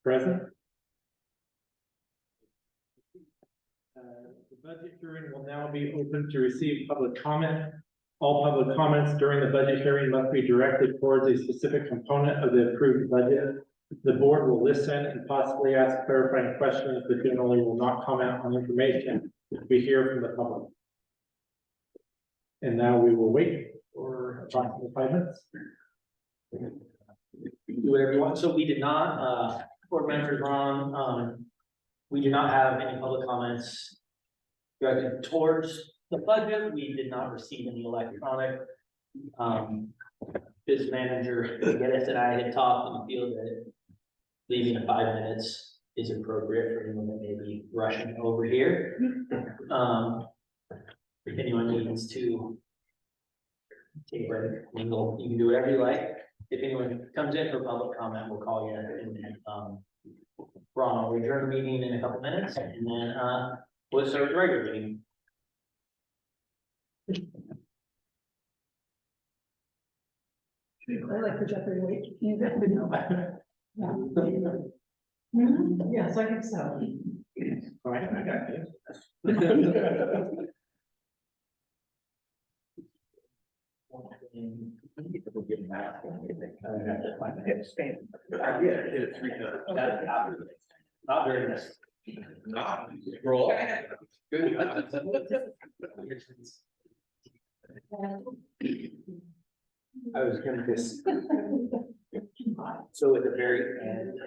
Present. The budget hearing will now be open to receive public comment. All public comments during the budget hearing must be directed towards a specific component of the approved budget. The board will listen and possibly ask clarifying questions, but generally will not comment on information we hear from the public. And now we will wait for approximately 5 minutes. Do whatever you want. So we did not, board members Ron, we do not have any public comments directed towards the budget. We did not receive any electronic. Business manager, Dennis and I had talked and feel that leaving 5 minutes is appropriate for anyone that may be rushing over here. If anyone needs to take a break, mingle, you can do whatever you like. If anyone comes in for public comment, we'll call you and then Ron will adjourn the meeting in a couple minutes and then we'll start the regular meeting. I like the Jeopardy weight. Yes, I think so. All right, I got you. Not very nice. Not roll. Good. I was gonna just. So at the very end.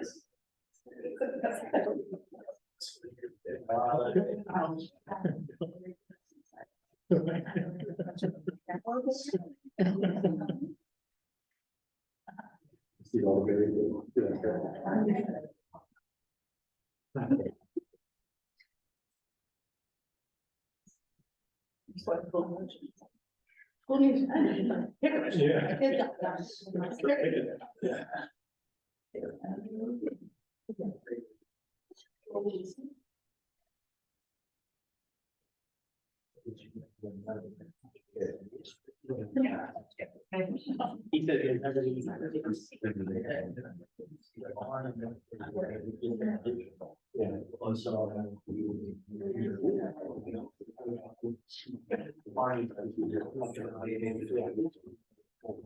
He said he never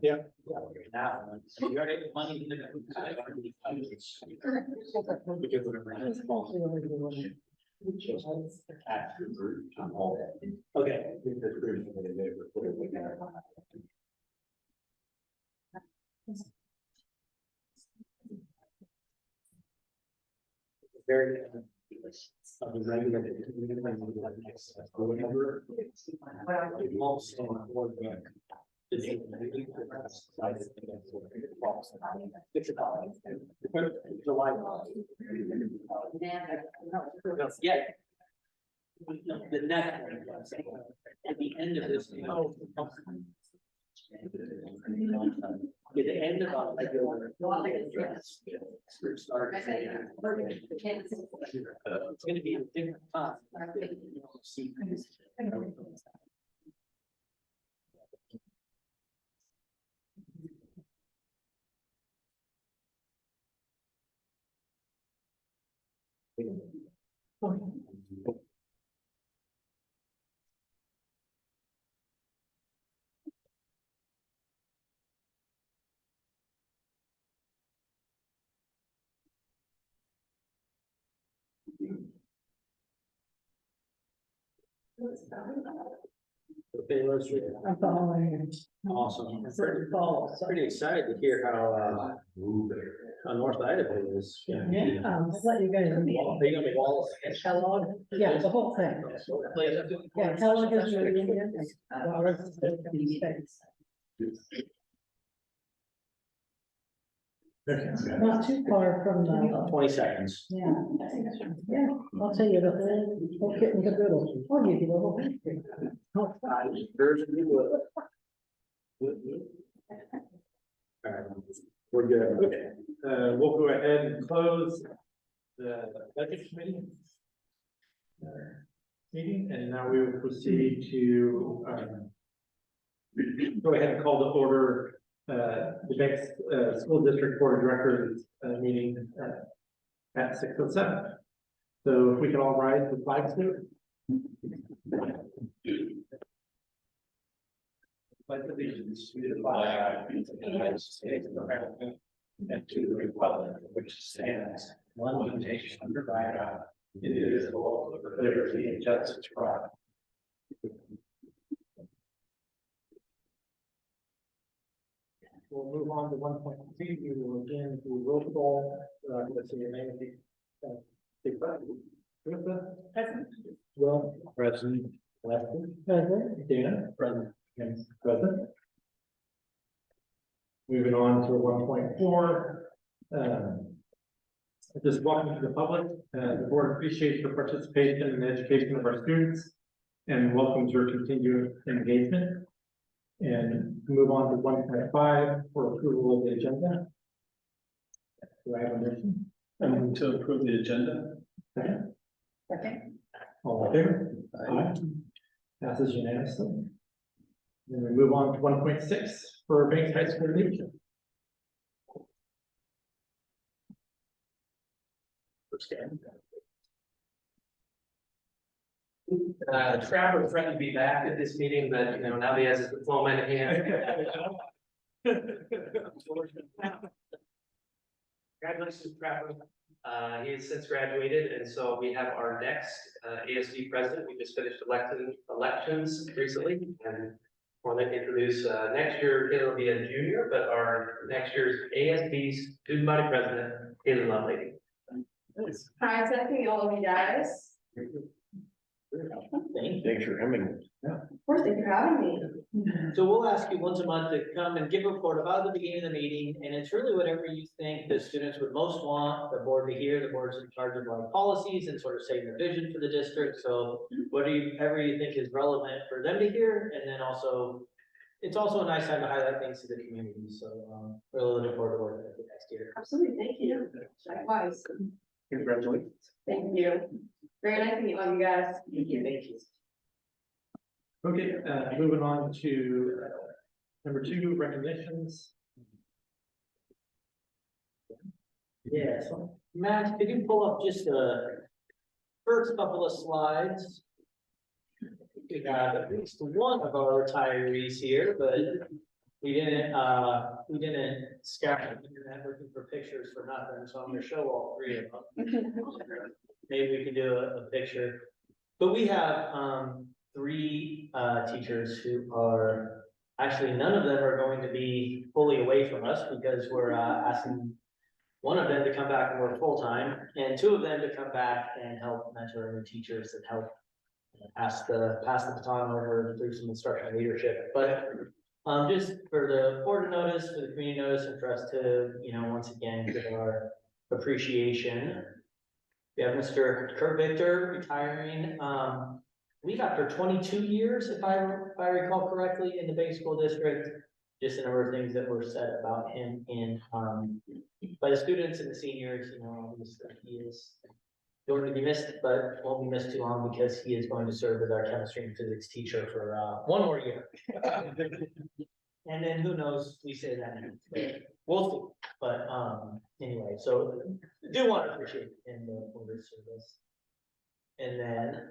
Yeah. Now, you already have money in okay. Very. Of the regular. Or whatever. Yeah. No, the next one, at the end of this. At the end of our regular. It's gonna be a different time. Okay, let's read it. I'm following. Awesome. Certain falls. Pretty excited to hear how North Idaho is. Yeah, I'll let you guys. Are you gonna be walls? How long? Yeah, the whole thing. Yeah, how long is your Indian? Not too far from the. 20 seconds. Yeah. Yeah, I'll tell you the whole kit and caboodle. I'll give you the whole history. All right, we're good. Okay, we'll go ahead and close the budget committee meeting, and now we will proceed to go ahead and call to order the next school district board of directors meeting at 6:07. So if we can all rise the flag salute. Pledge allegiance to the flag of the United States of America and to the republic which stands one nation under God, indivisible, with liberty and justice for all. We'll move on to 1.2. We will again do roll call. Let's see your name. Present. Will. Present. Leslie. Present. Dana. Present. Yes, present. Moving on to 1.4. Just welcome to the public. The board appreciates your participation in the education of our students and welcomes your continued engagement. And move on to 1.5 for approval of the agenda. Do I have a motion? I move to approve the agenda. Second. Second. All in favor? Aye. Passes unanimously. Then we move on to 1.6 for Banks High School leadership. Trapper threatened to be back at this meeting, but now that he has his diploma in hand. Congratulations, Trapper. He has since graduated, and so we have our next ASB president. We just finished elections recently, and want to introduce next year, it'll be a junior, but our next year's ASB student body president, Taylor Lovelady. Hi, thanking all of you guys. Thanks for coming. Of course, thanks for having me. So we'll ask you once a month to come and give a report about the beginning of the meeting, and it's really whatever you think the students would most want the board to hear. The board's in charge of like policies and sort of setting the vision for the district, so whatever you think is relevant for them to hear, and then also, it's also a nice time to highlight things to the community, so really looking forward to working with you next year. Absolutely, thank you. Likewise, Congratulations. thank you. Very nice to meet all you guys. Thank you. Okay, moving on to number 2, recognitions. Yeah, so Matt, could you pull up just the first couple of slides? We got at least one of our retirees here, but we didn't scour the internet looking for pictures for nothing, so I'm gonna show all 3 of them. Maybe we can do a picture, but we have 3 teachers who are, actually, none of them are going to be fully away from us because we're asking one of them to come back and work full-time, and 2 of them to come back and help mentor new teachers and help pass the baton over through some instructional leadership. But just for the board to notice, for the community notice, and for us to, once again, give our appreciation. We have Mr. Kurt Victor retiring, I believe after 22 years, if I recall correctly, in the Bay School District. Just a number of things that were said about him in, by the students and the seniors, obviously he is going to be missed, but won't be missed too long because he is going to serve as our chemistry and physics teacher for 1 more year. And then who knows, we say that, we'll see, but anyway, so do want to appreciate him for his service. And then.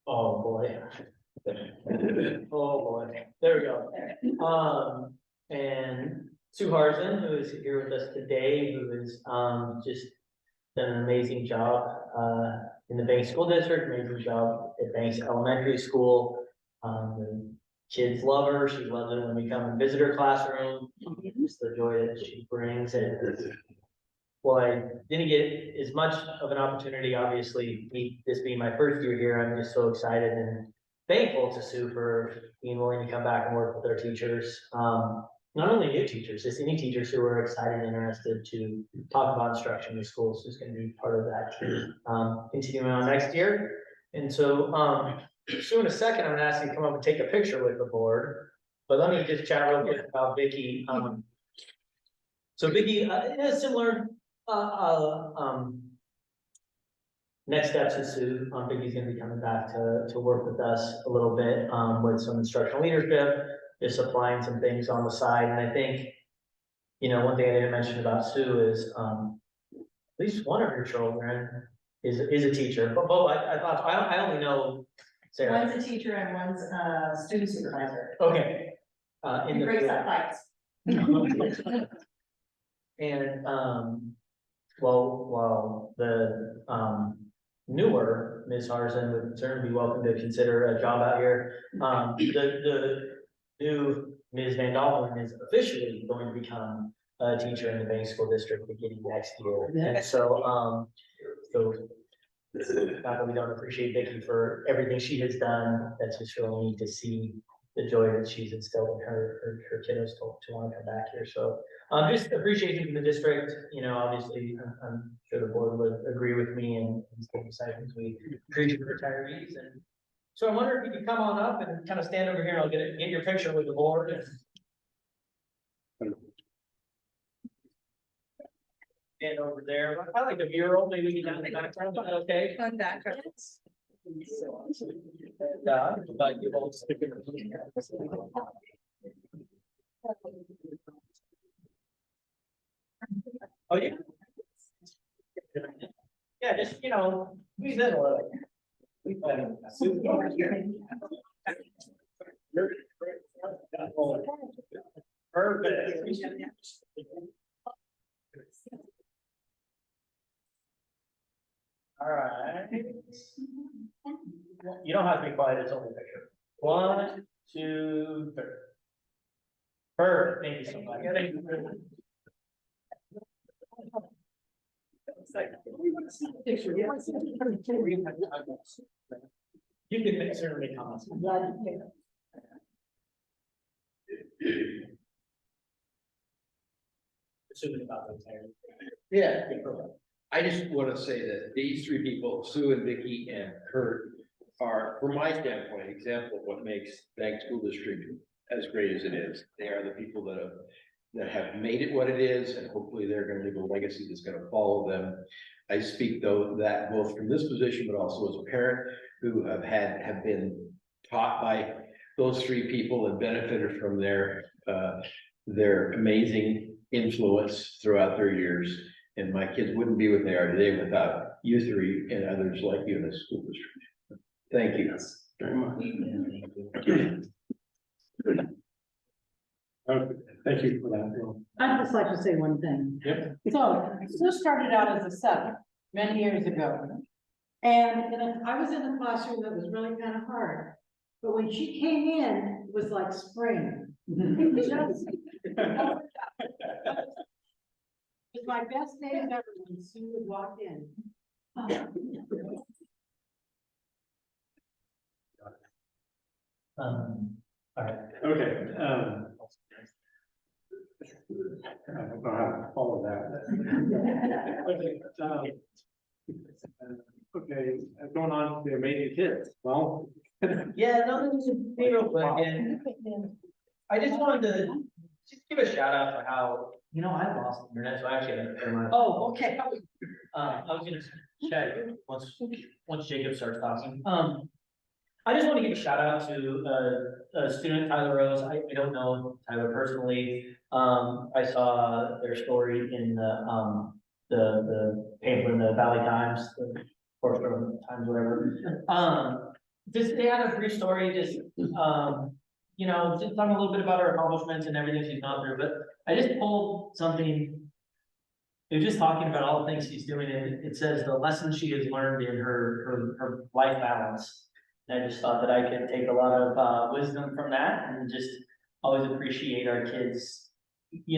Oh, boy. Oh, boy, there we go. And Sue Harzen, who is here with us today, who is just done an amazing job in the Banks School District, amazing job at Banks Elementary School. The kids love her. She loves it when we come and visit her classroom. Just the joy that she brings. And well, I didn't get as much of an opportunity, obviously, this being my first year here. I'm just so excited and thankful to Sue for being willing to come back and work with our teachers. Not only new teachers, just any teachers who are excited and interested to talk about instruction in the schools, who's going to be part of that team, continuing on next year. And so, Sue, in a second, I'm gonna ask you to come up and take a picture with the board, but let me just chat real quick about Vicky. So Vicky, in a similar, next steps is Sue. Vicky's gonna be coming back to work with us a little bit, with some instructional leadership, just applying some things on the side, and I think one thing I didn't mention about Sue is, at least one of her children is a teacher, but both, I only know Sarah. One's a teacher and one's a student supervisor. Okay. In He the breaks field. up fights. And, while the, newer Ms. Harrison would certainly be welcome to consider a job out here, the new Ms. Van Dalen is officially going to become a teacher in the Bank School District beginning next year. And so, not that we don't appreciate Vicky for everything she has done, that's just really neat to see the joy that she's instilled in her kiddos to want to come back here. So just appreciation from the district, obviously, I'm sure the board would agree with me and stay beside as we appreciate retirees. And so I wonder if you could come on up and kind of stand over here, and I'll get your picture with the board. And over there, I like the mural, maybe we can down in the background, is that okay? Fun background. But you both stick it. Oh, yeah. Yeah, just, squeeze in a little. Perfect. All right. You don't have to be quiet, it's only a picture. 1, 2, 3. Perfect, thank you so much. You can make certainly comments. Assuming about those areas. Yeah, I just want to say that these three people, Sue and Vicky and Kurt, are, from my standpoint, an example of what makes Bank School District as great as it is. They are the people that have made it what it is, and hopefully they're going to leave a legacy that's going to follow them. I speak though that both from this position, but also as a parent who have been taught by those three people and benefited from their amazing influence throughout their years. And my kids wouldn't be what they are today without you three and others like you in the school district. Thank you very much. Okay, thank you for that, Bill. I'd just like to say one thing. Yep. So, Sue started out as a sub many years ago. And I was in a classroom that was really kind of hard. But when she came in, it was like spring. It was my best day ever when Sue would walk in. All right. Okay, I don't know how to follow that. Okay, going on to amazing kids, well. Yeah, no, this is real quick, and I just wanted to just give a shout out to how, I lost internet, so I actually had to turn my. Oh, okay. I was gonna check once Jacob starts talking. I just want to give a shout out to student Tyler Rose. I don't know Tyler personally. I saw their story in the paper in the Valley Times, the Portland Times, whatever. Just they had a brief story, just just talking a little bit about her accomplishments and everything she's gone through. But I just pulled something. They're just talking about all the things she's doing, and it says the lessons she has learned in her life balance. And I just thought that I could take a lot of wisdom from that, and just always appreciate our kids.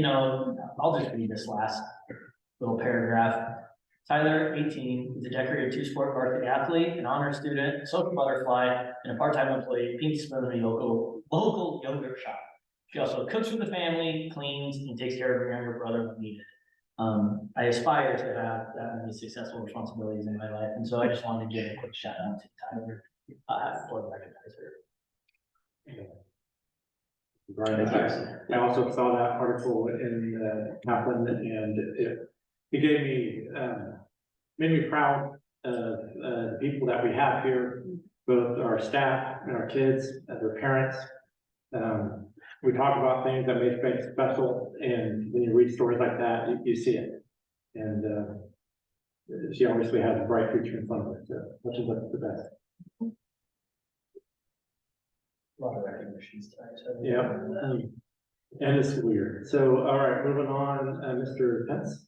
I'll just read this last little paragraph. Tyler, 18, is a decorated two-sport varsity athlete, an honor student, social butterfly, and a part-time employee at Pink Spoon, a local yogurt shop. She also cooks for the family, cleans, and takes care of her younger brother when needed. I aspire to have that many successful responsibilities in my life, and so I just wanted to give a quick shout out to Tyler for the recognizer. Brian, I also saw that article in Kaplan, and it gave me, made me proud of the people that we have here, both our staff and our kids, and their parents. we talk about things that make things special, and when you read stories like that, you see it. And, she obviously has a bright future in front of her, so much of the best. A lot of recognitions tonight. so- Yeah. And it's weird. So, all right, moving on, Mr. Pence.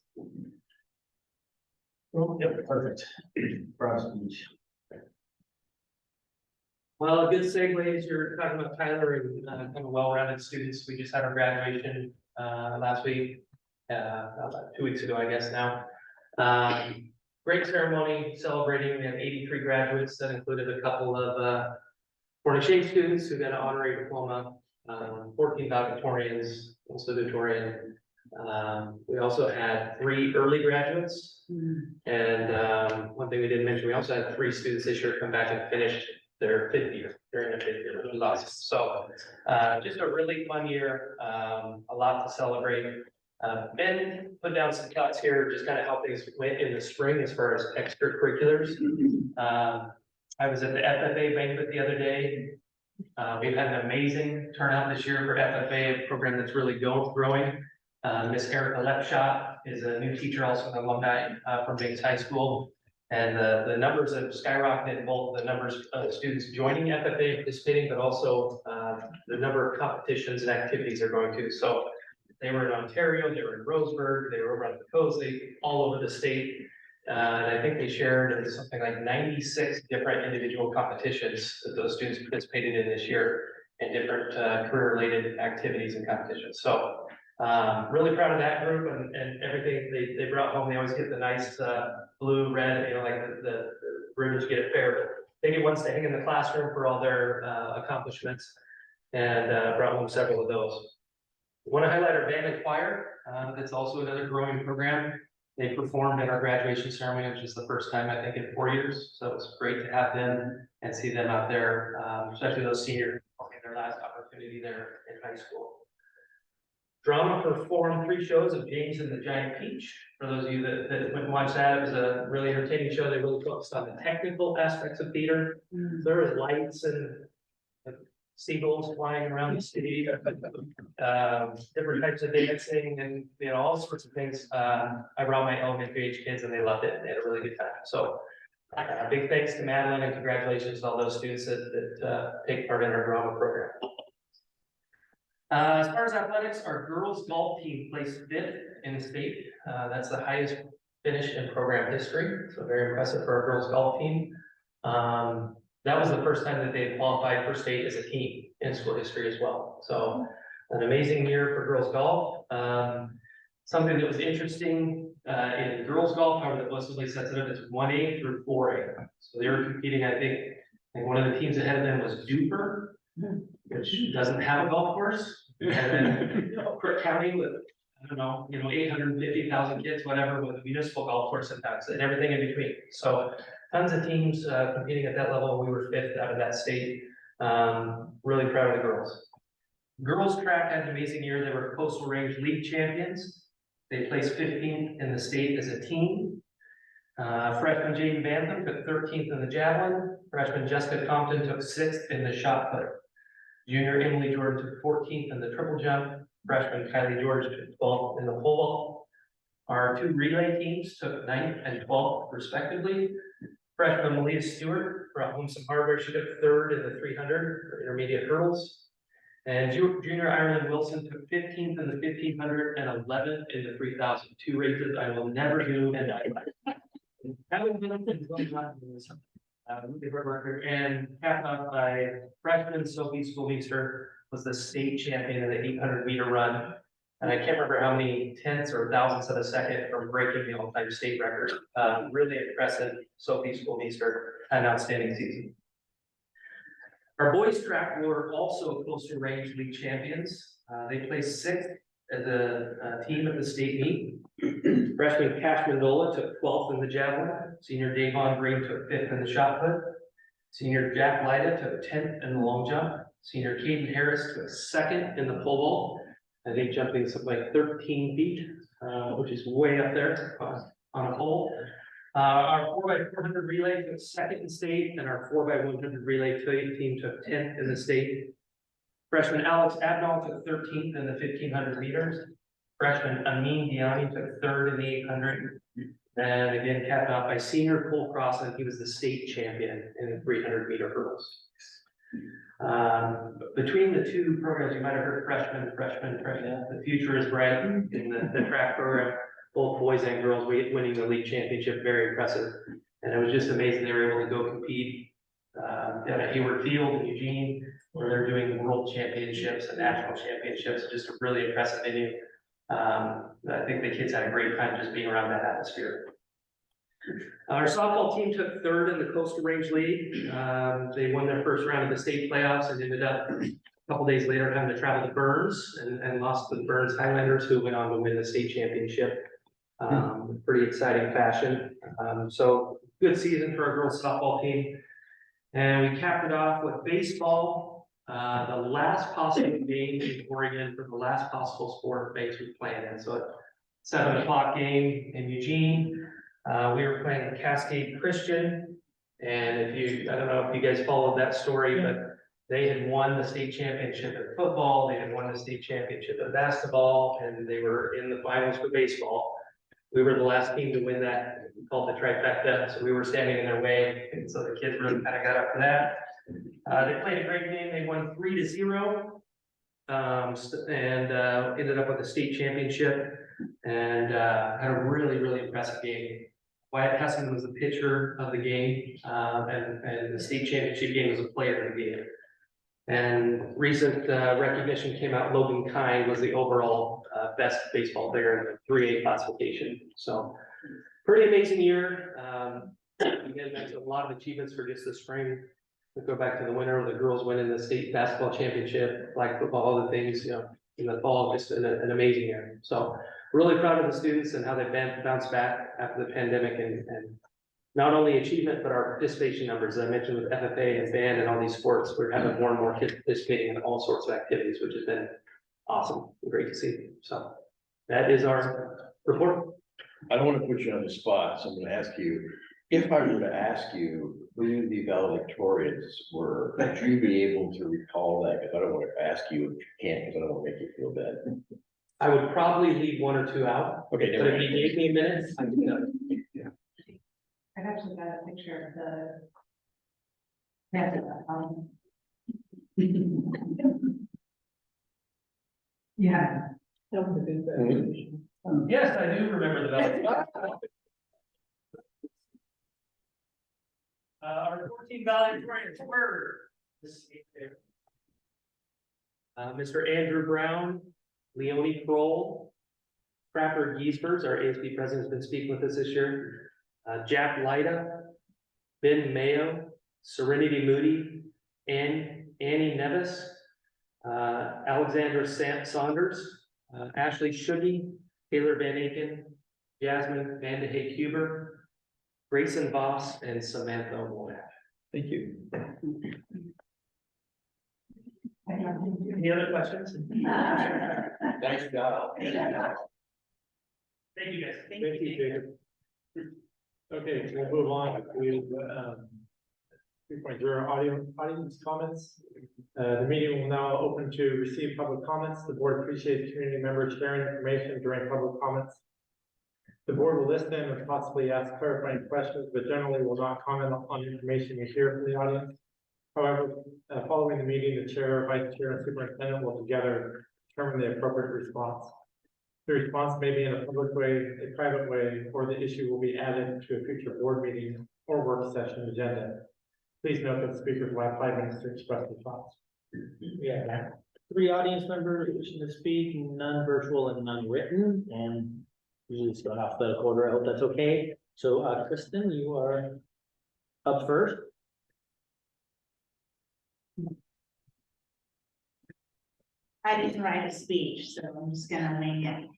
Yep, perfect. Bronze Beach. Well, a good segue is you're talking about Tyler and kind of well-rounded students. We just had our graduation last week, about 2 weeks ago, I guess now. Great ceremony celebrating. We had 83 graduates. That included a couple of Cornish Exchange students who got an honorary diploma, 14 valedictorians, and salutatorian. We also had 3 early graduates. And one thing we didn't mention, we also had 3 students this year come back and finish their 5th year, during their 5th year, which was awesome. So just a really fun year, a lot to celebrate. Ben put down some cuts here, just kind of how things went in the spring as far as extracurriculars. I was at the FFA banquet the other day. We've had an amazing turnout this year for FFA, a program that's really growing. Miss Erica Lepshot is a new teacher, also an alumni from Biggs High School. And the numbers have skyrocketed, both the numbers of students joining FFA and participating, but also the number of competitions and activities they're going to. So they were in Ontario, they were in Roseburg, they were over on the coast, all over the state. And I think they shared something like 96 different individual competitions that those students participated in this year, and different career-related activities and competitions. So really proud of that group and everything they brought home. They always get the nice blue, red, like the ribbons you get at fair, but they get ones to hang in the classroom for all their accomplishments, and brought home several of those. Want to highlight our band and choir. That's also another growing program. They performed at our graduation ceremony, which is the first time I think in 4 years. So it's great to have them and see them out there, especially those seniors, their last opportunity there in high school. Drama performed 3 shows of James and the Giant Peach. For those of you that went and watched that, it was a really entertaining show. They really focused on the technical aspects of theater. There was lights and seagulls flying around the city, different types of dancing, and all sorts of things. I brought my elementary age kids and they loved it. They had a really good time. So big thanks to Madeline and congratulations to all those students that take part in our drama program. As far as athletics, our girls golf team placed 5th in the state. That's the highest finish in program history. So very impressive for our girls golf team. That was the first time that they had qualified for state as a team in school history as well. So an amazing year for girls golf. Something that was interesting in girls golf, however, that was really sensitive, is 1A through 4A. So they were competing, I think one of the teams ahead of them was Duper, which doesn't have a golf course. And then Crook County with, 850,000 kids, whatever, with a municipal golf course and everything in between. So tons of teams competing at that level. We were 5th out of that state. Really proud of the girls. Girls track had an amazing year. They were Coastal Range League champions. They placed 15th in the state as a team. Freshman Jaden Bantham took 13th in the javelin. Freshman Jessica Compton took 6th in the shot put. Junior Emily Jordan took 14th in the triple jump. Freshman Kylie George took 12th in the pole vault. Our 2 relay teams took 9th and 12th respectively. Freshman Malia Stewart brought home some hardware. She took 3rd in the 300 for intermediate hurdles. And junior Ireland Wilson took 15th in the 1500 and 11th in the 3000. 2 races I will never do, and and capped off by freshman Sophie Schoolmeister was the state champion in the 800-meter run. And I can't remember how many tenths or thousandths of a second from breaking the all-time state record. Really impressive. Sophie Schoolmeister had an outstanding season. Our boys track were also Coastal Range League champions. They placed 6th as a team at the state meet. Freshman Cash Mandola took 12th in the javelin. Senior Davon Green took 5th in the shot put. Senior Jack Lyda took 10th in the long jump. Senior Caden Harris took 2nd in the pole vault. I think jumping something like 13 feet, which is way up there on a pole. Our 4x400 relay took 2nd in state, and our 4x100 relay team took 10th in the state. Freshman Alex Abnall took 13th in the 1500 meters. Freshman Amin Diani took 3rd in the 800. And again, capped off by senior Cole Crossan, he was the state champion in the 300 meter hurdles. Between the two programs, you might have heard freshman. The future is bright in the track program, both boys and girls winning the league championship, very impressive. And it was just amazing they were able to go compete down at Hayward Field in Eugene, where they're doing world championships and national championships, just a really impressive venue. I think the kids had a great time just being around that atmosphere. Our softball team took 3rd in the Coastal Range League. They won their first round of the state playoffs and ended up a couple days later having to travel to Burns and lost to the Burns Highlanders, who went on to win the state championship. Pretty exciting fashion. So good season for our girls softball team. And we capped it off with baseball. The last possible game in Oregon for the last possible sport Banks was playing in. So 7 o'clock game in Eugene. We were playing Cascade Christian. And I don't know if you guys followed that story, but they had won the state championship in football. They had won the state championship in basketball, and they were in the finals for baseball. We were the last team to win that, called the trifecta, so we were standing in their way, and so the kids really kind of got up for that. They played a great game. They won 3-0, and ended up with a state championship, and had a really, really impressive game. Wyatt Hesseman was the pitcher of the game, and the state championship game was a player of the game. And recent recognition came out, Logan Kine was the overall best baseball player in the 3A classification. So pretty amazing year. Again, that's a lot of achievements for just the spring. We go back to the winter, the girls winning the state basketball championship, flag football, other things, in the fall, just an amazing year. So really proud of the students and how they've bounced back after the pandemic, and not only achievement, but our participation numbers. As I mentioned with FFA and band and all these sports, we're having more and more kids participating in all sorts of activities, which has been awesome, great to see. So that is our report. I don't want to put you on the spot, so I'm gonna ask you, if I were to ask you who the valedictorians were, would you be able to recall that? Because I don't want to ask you if you can't, because I don't want to make you feel bad. I would probably leave 1 or 2 out, Okay, but never if you mind. gave me a minute, I can do it. I've actually got a picture of the. Yeah. Yes, I do remember the valedictorian. Our 14 valedictorians were Mr. Andrew Brown, Leonie Kroll, Crawford Giesbers, our ASB president, has been speaking with us this year. Jack Lyda, Ben Mayo, Serenity Moody, and Annie Nevis, Alexandra Saunders, Ashley Shuggy, Taylor Van Aken, Jasmine Vandehay Huber, Grayson Voss, and Samantha Monash. Thank you. Any other questions? Nice job. Thank you, guys. Thank you, Jacob. Okay, we'll move on to 3.0 audience comments. The meeting will now open to receive public comments. The board appreciates community members sharing information during public comments. The board will listen and possibly ask clarifying questions, but generally will not comment on information you hear from the audience. However, following the meeting, the chair, vice chair, and superintendent will together determine the appropriate response. The response may be in a public way, a private way, or the issue will be added to a future board meeting or work session agenda. Please note that speakers will have 5 minutes to express their thoughts. We have 3 audience members wishing to speak, none virtual and none written, and usually it's going alphabetical order. I hope that's okay. So, Kristen, you are up first. I didn't write a speech, so I'm just gonna make it,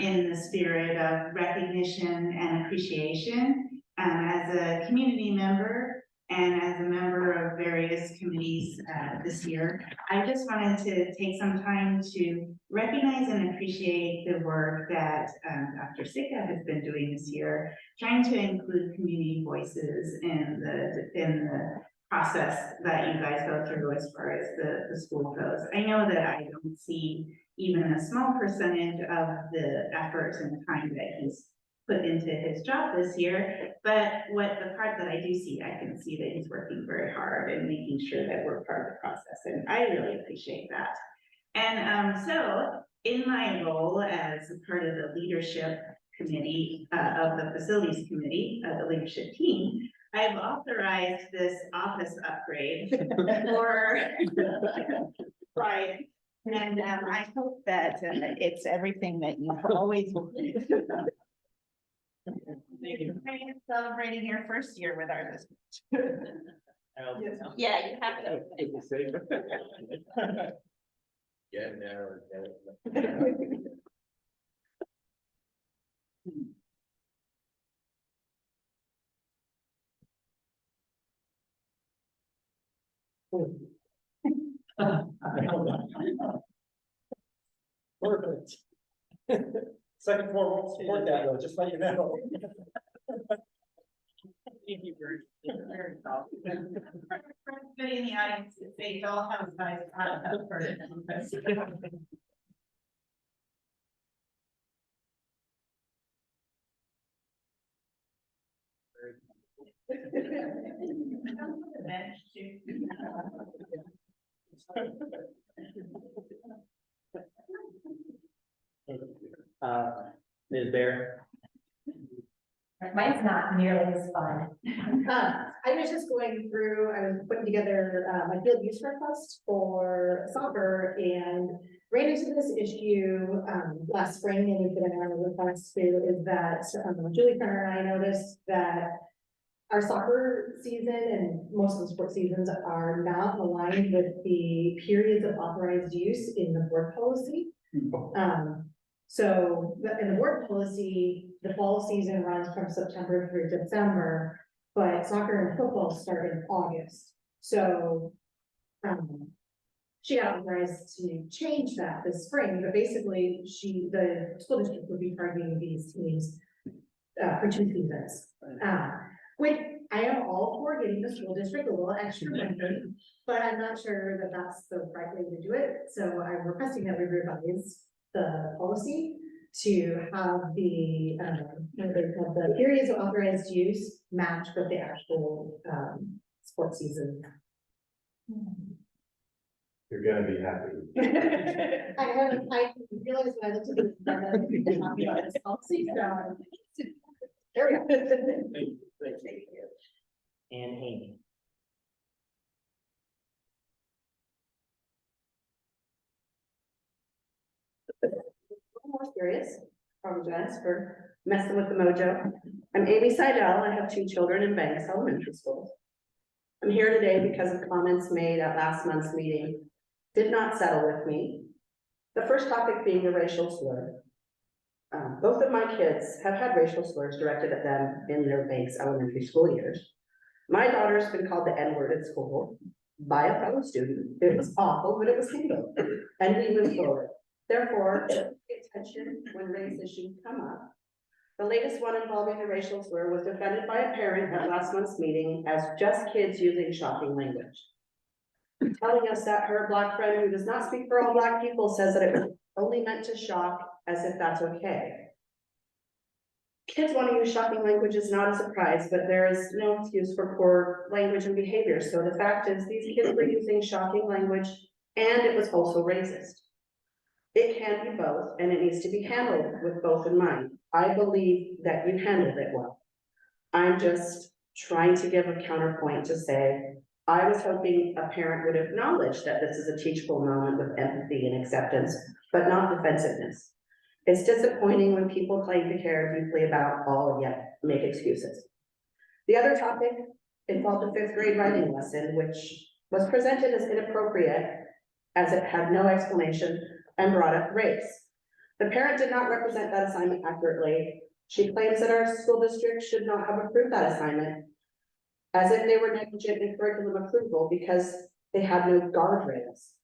in the spirit of recognition and appreciation. As a community member and as a member of various committees, this year, I just wanted to take some time to recognize and appreciate the work that, Dr. Sika has been doing this year, trying to include community voices in the process that you guys go through as far as the school goes. I know that I don't see even a small percentage of the effort and time that he's put into his job this year, but what the part that I do see, I can see that he's working very hard and making sure that we're part of the process, and I really appreciate that. And so in my role as a part of the leadership committee of the facilities committee, the leadership team, I've authorized this office upgrade for right. And I hope that it's everything that you've always wanted. Celebrating your first year with our district. Yeah, you have to. Yeah, now. Perfect. Second floor won't support that though, just let you know. Thank you, Bruce. Everybody in the audience, they all have nice out of for it. Ms. Bear. Mine's not nearly as fun. I was just going through, I was putting together my field use request for soccer and ran into this issue last spring, and we put in our request too, is that Julie Turner and I noticed that our soccer season and most of the sports seasons are not aligned with the periods of authorized use in the board policy. So in the board policy, the fall season runs from September through December, but soccer and football start in August. So she got authorized to change that this spring, but basically the school district would be targeting these teams for 2 seasons. Which I am all for getting the school district a little extra money, but I'm not sure that that's the right way to do it. So I'm requesting that we revise the policy to have the periods of authorized use match with the actual sports season. You're gonna be happy. I realized when I looked at the agenda, we were talking about this policy, so. There we go. Thank you. And Amy. More serious, apologize for messing with the mojo. I'm Amy Seidel. I have 2 children in Banks Elementary School. I'm here today because of comments made at last month's meeting did not settle with me. The first topic being the racial slur. Both of my kids have had racial slurs directed at them in their Banks Elementary School years. My daughter's been called the N-word at school by a fellow student. It was awful, but it was handled, and we moved forward. Therefore, pay attention when race issues come up. The latest one involving the racial slur was defended by a parent at last month's meeting as just kids using shocking language. Telling us that her Black friend, who does not speak for all Black people, says that it was only meant to shock, as if that's okay. Kids want to use shocking language is not a surprise, but there is no excuse for poor language and behavior. So the fact is, these kids were using shocking language, and it was also racist. It can be both, and it needs to be handled with both in mind. I believe that you handled it well. I'm just trying to give a counterpoint to say, I was hoping a parent would acknowledge that this is a teachable moment with empathy and acceptance, but not defensiveness. It's disappointing when people claim to care deeply about all yet make excuses. The other topic involved a 5th grade writing lesson, which was presented as inappropriate as it had no explanation and brought up race. The parent did not represent that assignment accurately. She claims that our school district should not have approved that assignment, as if they were negligent in curriculum approval because they had no guardrails.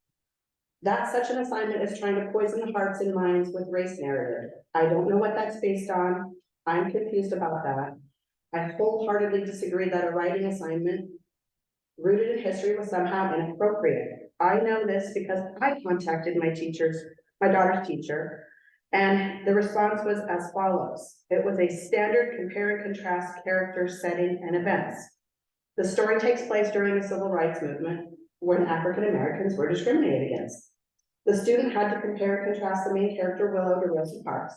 That such an assignment is trying to poison the hearts and minds with race narrative. I don't know what that's based on. I'm confused about that. I wholeheartedly disagree that a writing assignment rooted in history was somehow inappropriate. I know this because I contacted my daughter's teacher, and the response was as follows. It was a standard compare and contrast characters, setting, and events. The story takes place during the civil rights movement when African Americans were discriminated against. The student had to compare and contrast the main character Willow to Rosa Parks.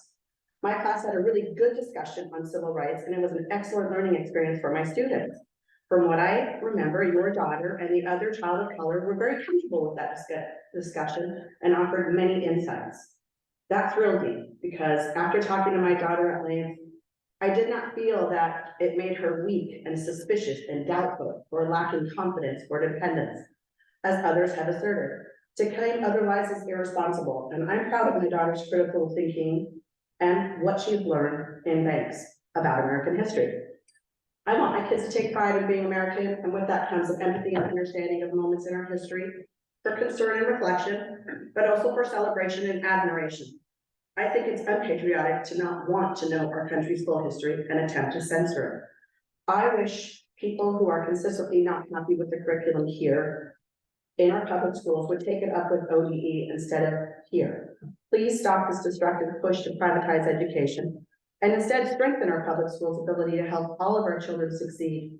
My class had a really good discussion on civil rights, and it was an excellent learning experience for my students. From what I remember, your daughter and the other child of color were very comfortable with that discussion and offered many insights. That thrilled me because after talking to my daughter at length, I did not feel that it made her weak and suspicious and doubtful or lacking confidence or dependence, as others have asserted. To claim otherwise is irresponsible, and I'm proud of my daughter's critical thinking and what she's learned in Banks about American history. I want my kids to take pride in being American, and with that comes an empathy and understanding of moments in our history, for concern and reflection, but also for celebration and admiration. I think it's unpatriotic to not want to know our country's full history and attempt to censor it. I wish people who are consistently not happy with the curriculum here in our public schools would take it up with ODE instead of here. Please stop this destructive push to privatize education and instead strengthen our public schools' ability to help all of our children succeed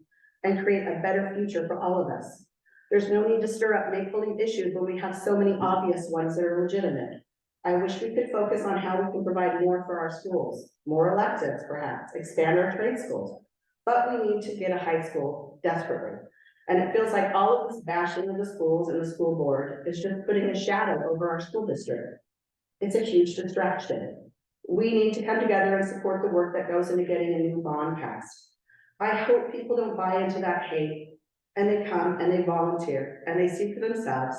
and create a better future for all of us. There's no need to stir up make-believe issues when we have so many obvious ones that are legitimate. I wish we could focus on how we can provide more for our schools, more electives perhaps, expand our trade schools. But we need to get a high school desperately. And it feels like all of this bashing of the schools and the school board is just putting a shadow over our school district. It's a huge distraction. We need to come together and support the work that goes into getting a new bond passed. I hope people don't buy into that hate and they come and they volunteer and they see for themselves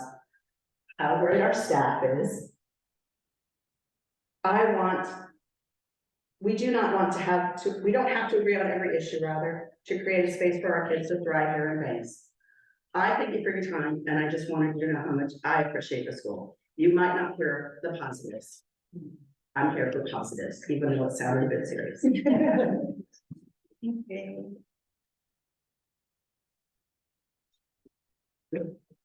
how great our staff is. We do not want to have to, we don't have to agree on every issue, rather, to create a space for our kids to thrive here in Banks. I thank you for your time, and I just wanted you to know how much I appreciate the school. You might not hear the positives. I'm here for positives, even though it sounded a bit serious.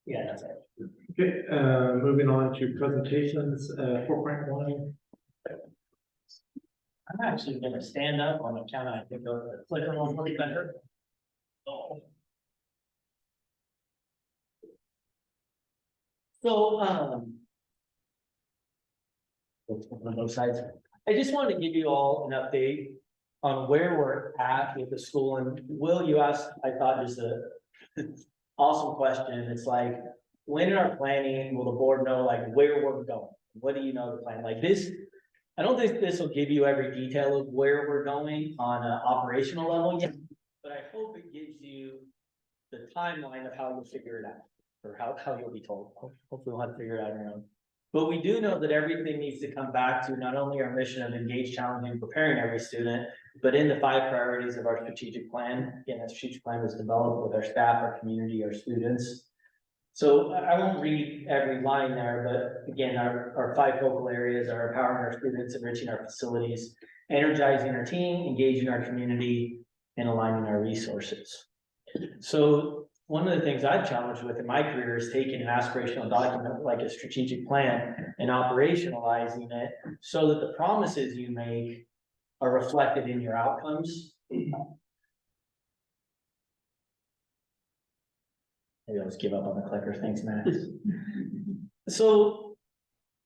Yeah, that's it. Okay, moving on to presentations, 4.1. I'm actually gonna stand up on the count. I think the clicker will really better. Oh. So, on both sides, I just wanted to give you all an update on where we're at with the school. And Will, you asked, I thought, just a awesome question. It's like, when in our planning will the board know like where we're going? What do you know the plan? Like this, I don't think this will give you every detail of where we're going on an operational level yet, but I hope it gives you the timeline of how you'll figure it out, or how you'll be told. Hopefully we'll have to figure it out on our own. But we do know that everything needs to come back to not only our mission of engage, challenging, preparing every student, but in the 5 priorities of our strategic plan. Again, that strategic plan was developed with our staff, our community, our students. So I won't read every line there, but again, our 5 focal areas are empowering our students, enriching our facilities, energizing our team, engaging our community, and aligning our resources. So one of the things I've challenged with in my career is taking an aspirational document like a strategic plan and operationalizing it so that the promises you make are reflected in your outcomes. Maybe I'll just give up on the clicker. Thanks, Max. So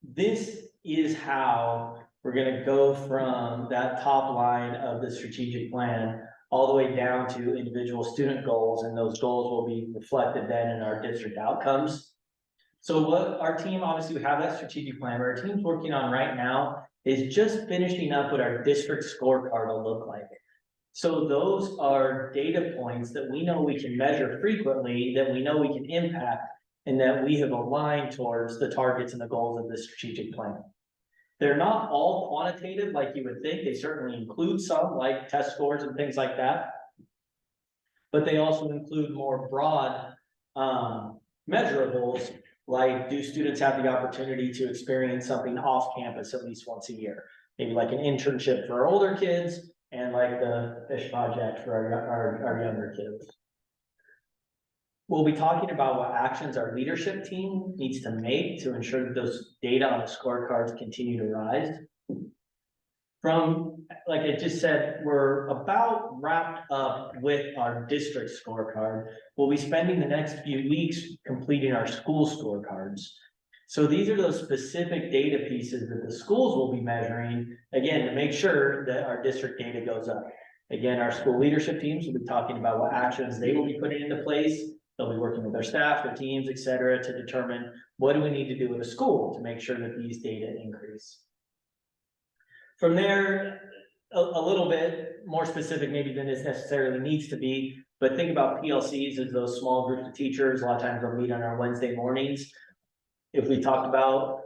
this is how we're gonna go from that top line of the strategic plan all the way down to individual student goals, and those goals will be reflected then in our district outcomes. So what our team, obviously we have that strategic plan, but our team's working on right now is just finishing up what our district scorecard will look like. So those are data points that we know we can measure frequently, that we know we can impact, and that we have aligned towards the targets and the goals of the strategic plan. They're not all quantitative like you would think. They certainly include some like test scores and things like that. But they also include more broad measurables, like do students have the opportunity to experience something off campus at least once a year? Maybe like an internship for older kids, and like the fish project for our younger kids. We'll be talking about what actions our leadership team needs to make to ensure that those data on the scorecards continue to rise. From, like I just said, we're about wrapped up with our district scorecard. We'll be spending the next few weeks completing our school scorecards. So these are those specific data pieces that the schools will be measuring, again, to make sure that our district data goes up. Again, our school leadership teams will be talking about what actions they will be putting into place. They'll be working with their staff, their teams, et cetera, to determine what do we need to do in a school to make sure that these data increase. From there, a little bit more specific maybe than this necessarily needs to be, but think about PLCs as those small groups of teachers. A lot of times they'll meet on our Wednesday mornings. If we talked about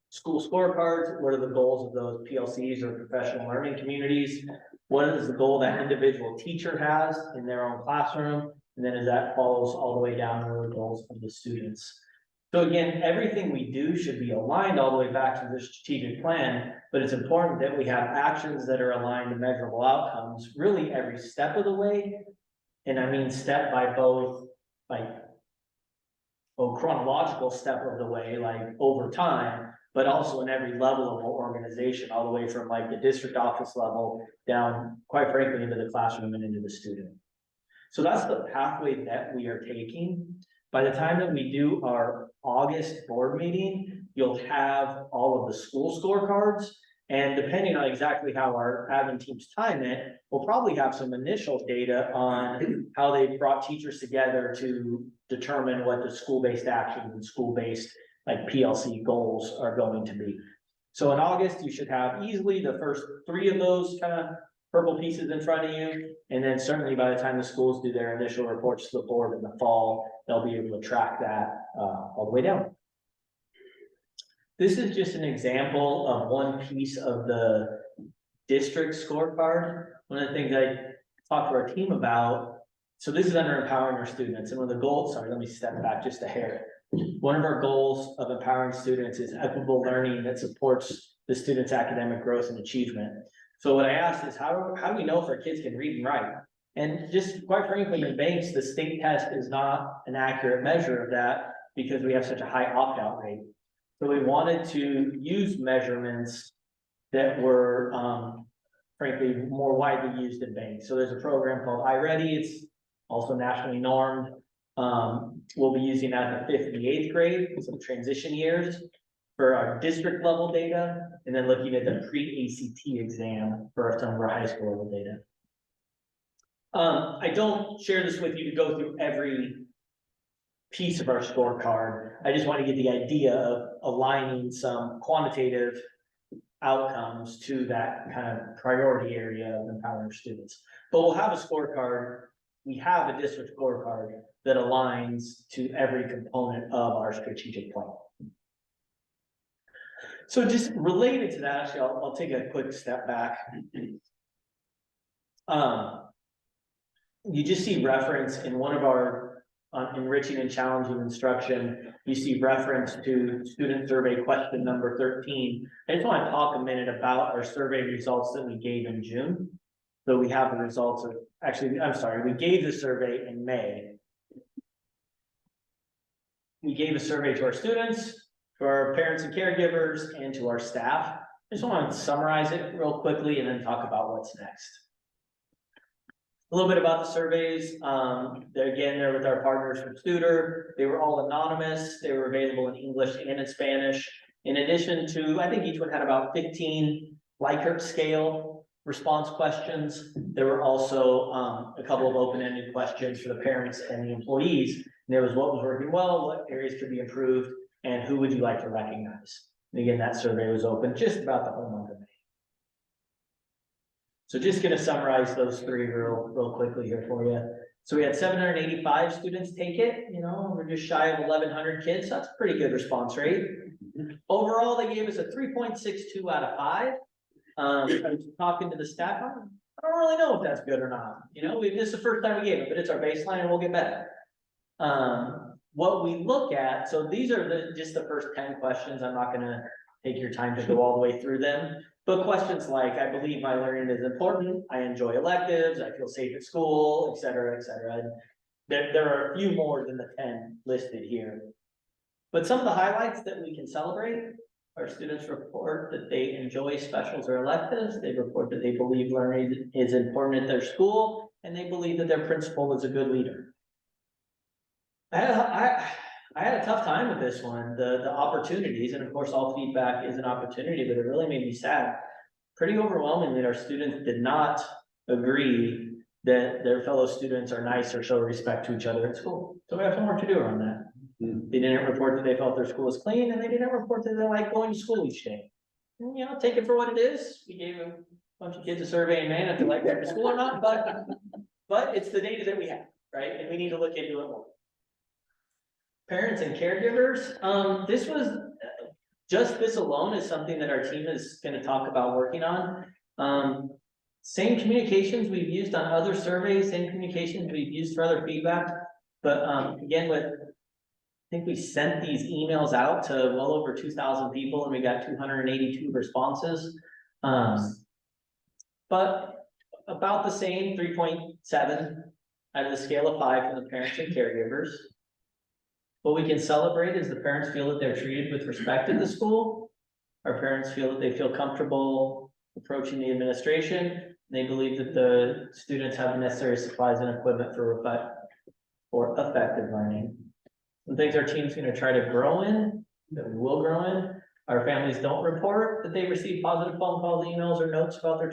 school scorecards, what are the goals of those PLCs or professional learning communities? What is the goal that individual teacher has in their own classroom? And then as that follows all the way down to the goals of the students. So again, everything we do should be aligned all the way back to the strategic plan, but it's important that we have actions that are aligned to measurable outcomes, really every step of the way. And I mean step by both, like, chronological step of the way, like over time, but also in every level of our organization, all the way from like the district office level down, quite frankly, into the classroom and into the student. So that's the pathway that we are taking. By the time that we do our August board meeting, you'll have all of the school scorecards. And depending on exactly how our admin teams time it, we'll probably have some initial data on how they brought teachers together to determine what the school-based actions and school-based like PLC goals are going to be. So in August, you should have easily the first 3 of those kind of purple pieces in front of you. And then certainly by the time the schools do their initial reports to the board in the fall, they'll be able to track that all the way down. This is just an example of one piece of the district scorecard. One of the things I talked to our team about, so this is under empowering our students, and one of the goals, sorry, let me step back just a hair. One of our goals of empowering students is equitable learning that supports the students' academic growth and achievement. So what I asked is, how do we know if our kids can read and write? And just quite frankly, in banks, the state test is not an accurate measure of that because we have such a high opt-out rate. So we wanted to use measurements that were, frankly, more widely used in banks. So there's a program called iReady. It's also nationally normed. We'll be using that in the 5th and the 8th grade, some transition years for our district level data, and then looking at the pre-ACT exam for some of our high school level data. I don't share this with you to go through every piece of our scorecard. I just want to get the idea of aligning some quantitative outcomes to that kind of priority area of empowering students. But we'll have a scorecard. We have a district scorecard that aligns to every component of our strategic plan. So just related to that, actually, I'll take a quick step back. You just see reference in one of our enriching and challenging instruction, you see reference to student survey question number 13. I just want to talk a minute about our survey results that we gave in June. So we have the results of, actually, I'm sorry, we gave the survey in May. We gave a survey to our students, to our parents and caregivers, and to our staff. I just want to summarize it real quickly and then talk about what's next. A little bit about the surveys. They're with our partners from Studer. They were all anonymous. They were available in English and in Spanish. In addition to, I think each one had about 15 Likert scale response questions. There were also a couple of open-ended questions for the parents and the employees. And there was what was working well, what areas could be improved, and who would you like to recognize? And again, that survey was open just about the whole month of May. So just gonna summarize those 3 real quickly here for you. So we had 785 students take it, we're just shy of 1,100 kids, so that's a pretty good response rate. Overall, they gave us a 3.62 out of 5. I was talking to the staff, I don't really know if that's good or not. This is the first time we gave it, but it's our baseline and we'll get better. What we look at, so these are just the first 10 questions. I'm not gonna take your time to go all the way through them. But questions like, I believe my learning is important, I enjoy electives, I feel safe at school, et cetera, et cetera. And there are a few more than the 10 listed here. But some of the highlights that we can celebrate, our students report that they enjoy specials or electives, they report that they believe learning is important at their school, and they believe that their principal is a good leader. I had a tough time with this one, the opportunities, and of course, all feedback is an opportunity, but it really made me sad. Pretty overwhelmingly, our students did not agree that their fellow students are nice or show respect to each other at school. So we have some work to do around that. They didn't report that they felt their school was clean, and they didn't report that they like going to school each day. And, you know, take it for what it is. We gave a bunch of kids a survey in Maine if they like going to school or not, but it's the data that we have, right? And we need to look into it more. Parents and caregivers, this was, just this alone is something that our team is gonna talk about working on. Same communications we've used on other surveys, same communications we've used for other feedback. But again, I think we sent these emails out to well over 2,000 people and we got 282 responses. But about the same, 3.7 out of the scale of 5 from the parents and caregivers. What we can celebrate is the parents feel that they're treated with respect at the school. Our parents feel that they feel comfortable approaching the administration. They believe that the students have the necessary supplies and equipment for effective learning. Some things our team's gonna try to grow in, that we will grow in. Our families don't report that they receive positive phone calls, emails, or notes about their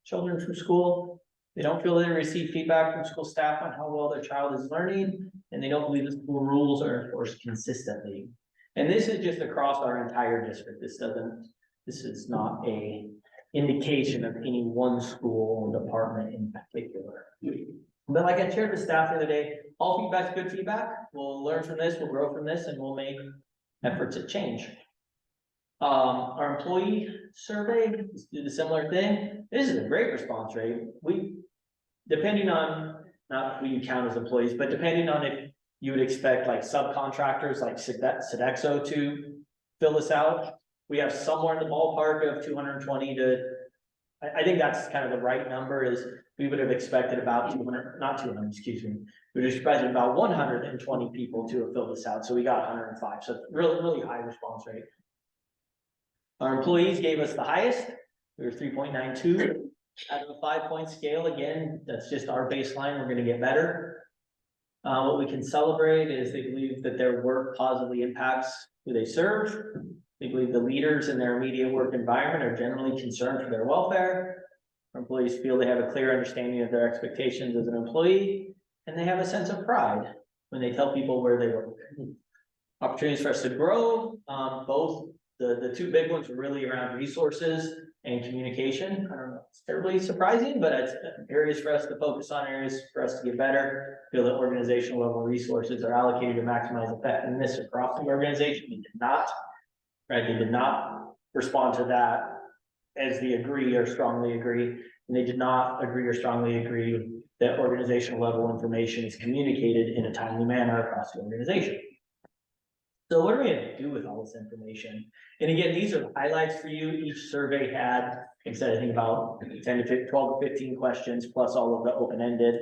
children from school. They don't feel they receive feedback from school staff on how well their child is learning, and they don't believe the school rules are enforced consistently. And this is just across our entire district. This is not a indication of any one school or department in particular. But like I shared with staff the other day, all feedback's good feedback. We'll learn from this, we'll grow from this, and we'll make efforts at change. Our employee survey, let's do the similar thing. This is a great response rate. Depending on, not who you count as employees, but depending on if you would expect like subcontractors like Sodexo to fill this out, we have somewhere in the ballpark of 220 to, I think that's kind of the right number, is we would have expected about 200, not 200, excuse me. We would have expected about 120 people to have filled this out. So we got 105. So really, really high response rate. Our employees gave us the highest. We were 3.92 out of a 5-point scale. Again, that's just our baseline. We're going to get better. What we can celebrate is they believe that their work positively impacts who they serve. They believe the leaders in their immediate work environment are generally concerned for their welfare. Our employees feel they have a clear understanding of their expectations as an employee, and they have a sense of pride when they tell people where they work. Opportunities for us to grow, both the two big ones were really around resources and communication. I don't know, it's terribly surprising, but it's areas for us to focus on, areas for us to get better. Feel that organizational level resources are allocated to maximize effectiveness across the organization. We did not, right? They did not respond to that as the agree or strongly agree. And they did not agree or strongly agree that organizational level information is communicated in a timely manner across the organization. So what are we gonna do with all this information? And again, these are the highlights for you. Each survey had, like I said, I think about 10 to 15, 12 to 15 questions, plus all of the open-ended.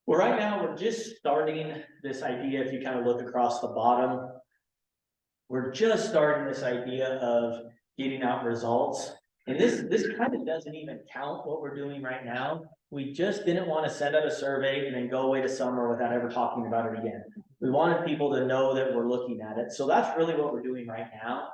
Well, right now, we're just starting this idea. If you kind of look across the bottom, we're just starting this idea of getting out results. And this kind of doesn't even count what we're doing right now. We just didn't want to send out a survey and then go away to summer without ever talking about it again. We wanted people to know that we're looking at it. So that's really what we're doing right now.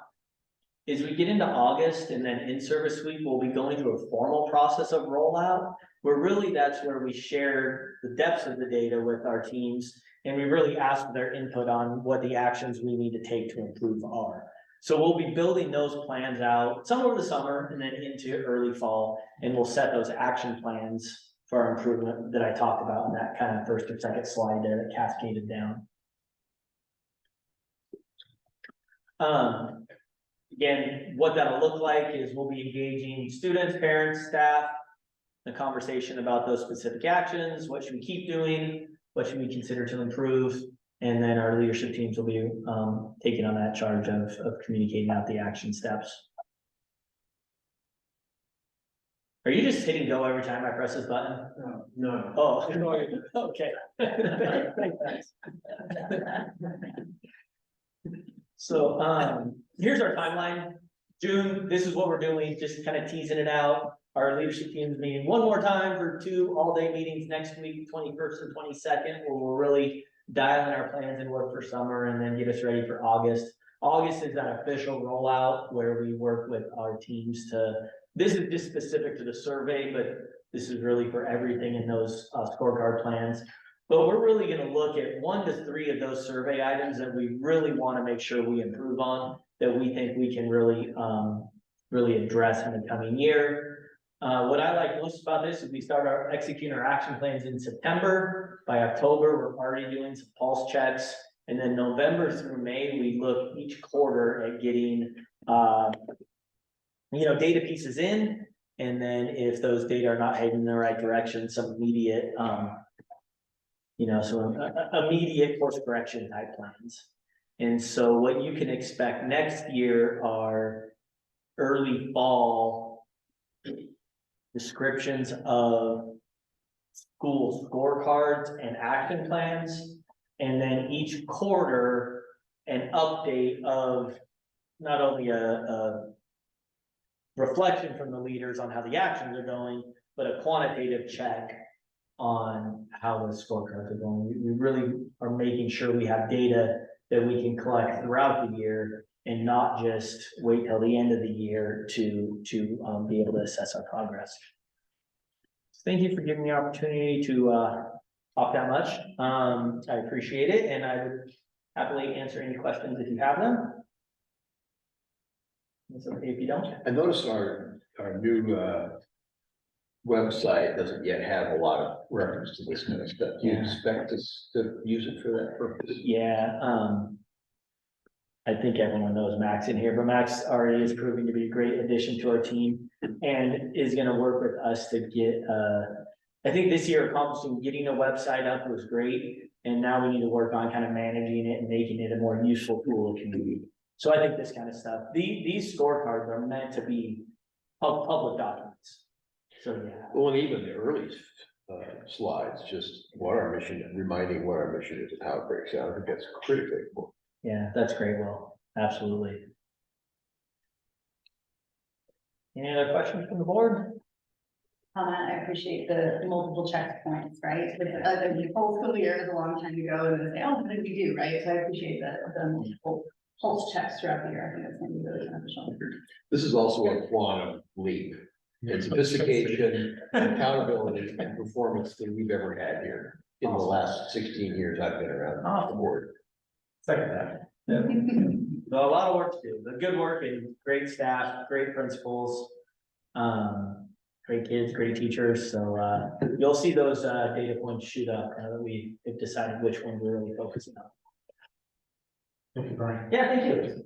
Is we get into August and then in-service week, we'll be going through a formal process of rollout, where really that's where we share the depths of the data with our teams. And we really ask for their input on what the actions we need to take to improve are. So we'll be building those plans out some over the summer and then into early fall, and we'll set those action plans for our improvement that I talked about in that kind of first or second slide there that cascaded down. Again, what that'll look like is we'll be engaging students, parents, staff, the conversation about those specific actions. What should we keep doing? What should we consider to improve? And then our leadership teams will be taking on that charge of communicating out the action steps. Are you just hitting go every time I press this button? No. Oh, okay. So, here's our timeline. June, this is what we're doing, just kind of teasing it out. Our leadership team's meeting one more time for 2 all-day meetings next week, 21st and 22nd, where we'll really dial in our plans and work for summer and then get us ready for August. August is an official rollout where we work with our teams to, this is just specific to the survey, but this is really for everything in those scorecard plans. But we're really gonna look at 1 to 3 of those survey items that we really wanna make sure we improve on, that we think we can really, really address in the coming year. What I like most about this is we start executing our action plans in September. By October, we're already doing some pulse checks. And then November through May, we look each quarter at getting, data pieces in. And then if those data are not heading in the right direction, some immediate, immediate course correction type plans. And so what you can expect next year are early fall descriptions of school scorecards and action plans. And then each quarter, an update of not only a reflection from the leaders on how the actions are going, but a quantitative check on how the scorecards are going. We really are making sure we have data that we can collect throughout the year and not just wait till the end of the year to be able to assess our progress. Thank you for giving me the opportunity to talk that much. I appreciate it, and I would happily answer any questions if you have them. It's okay if you don't. I noticed our new website doesn't yet have a lot of reference to this kind of stuff. Do you Yeah. expect us to use it for that purpose? Yeah, I think everyone knows Max in here, but Max already is proving to be a great addition to our team and is gonna work with us to get, I think this year accomplishing getting a website up was great. And now we need to work on kind of managing it and making it a more useful tool to community. So I think this kind of stuff, these scorecards are meant to be public documents. So, yeah. Well, and even the early slides, just what our mission, reminding what our mission is and how it breaks down. I think that's critically important. Yeah, that's great, Will. Absolutely. Any other questions from the board? I appreciate the multiple checkpoints, right? The whole school year is a long time to go and they say, oh, what did we do, right? So I appreciate the multiple pulse checks throughout the year. I think that's gonna be really beneficial. This is also a quantum leap in sophistication, accountability, and performance that we've ever had here in the last 16 years I've been around the board. Second that. So a lot of work to do, but good work and great staff, great principals, great kids, great teachers. So you'll see those data points shoot up now that we've decided which one we're really focusing on. Thank you, Brian. Yeah, thank you.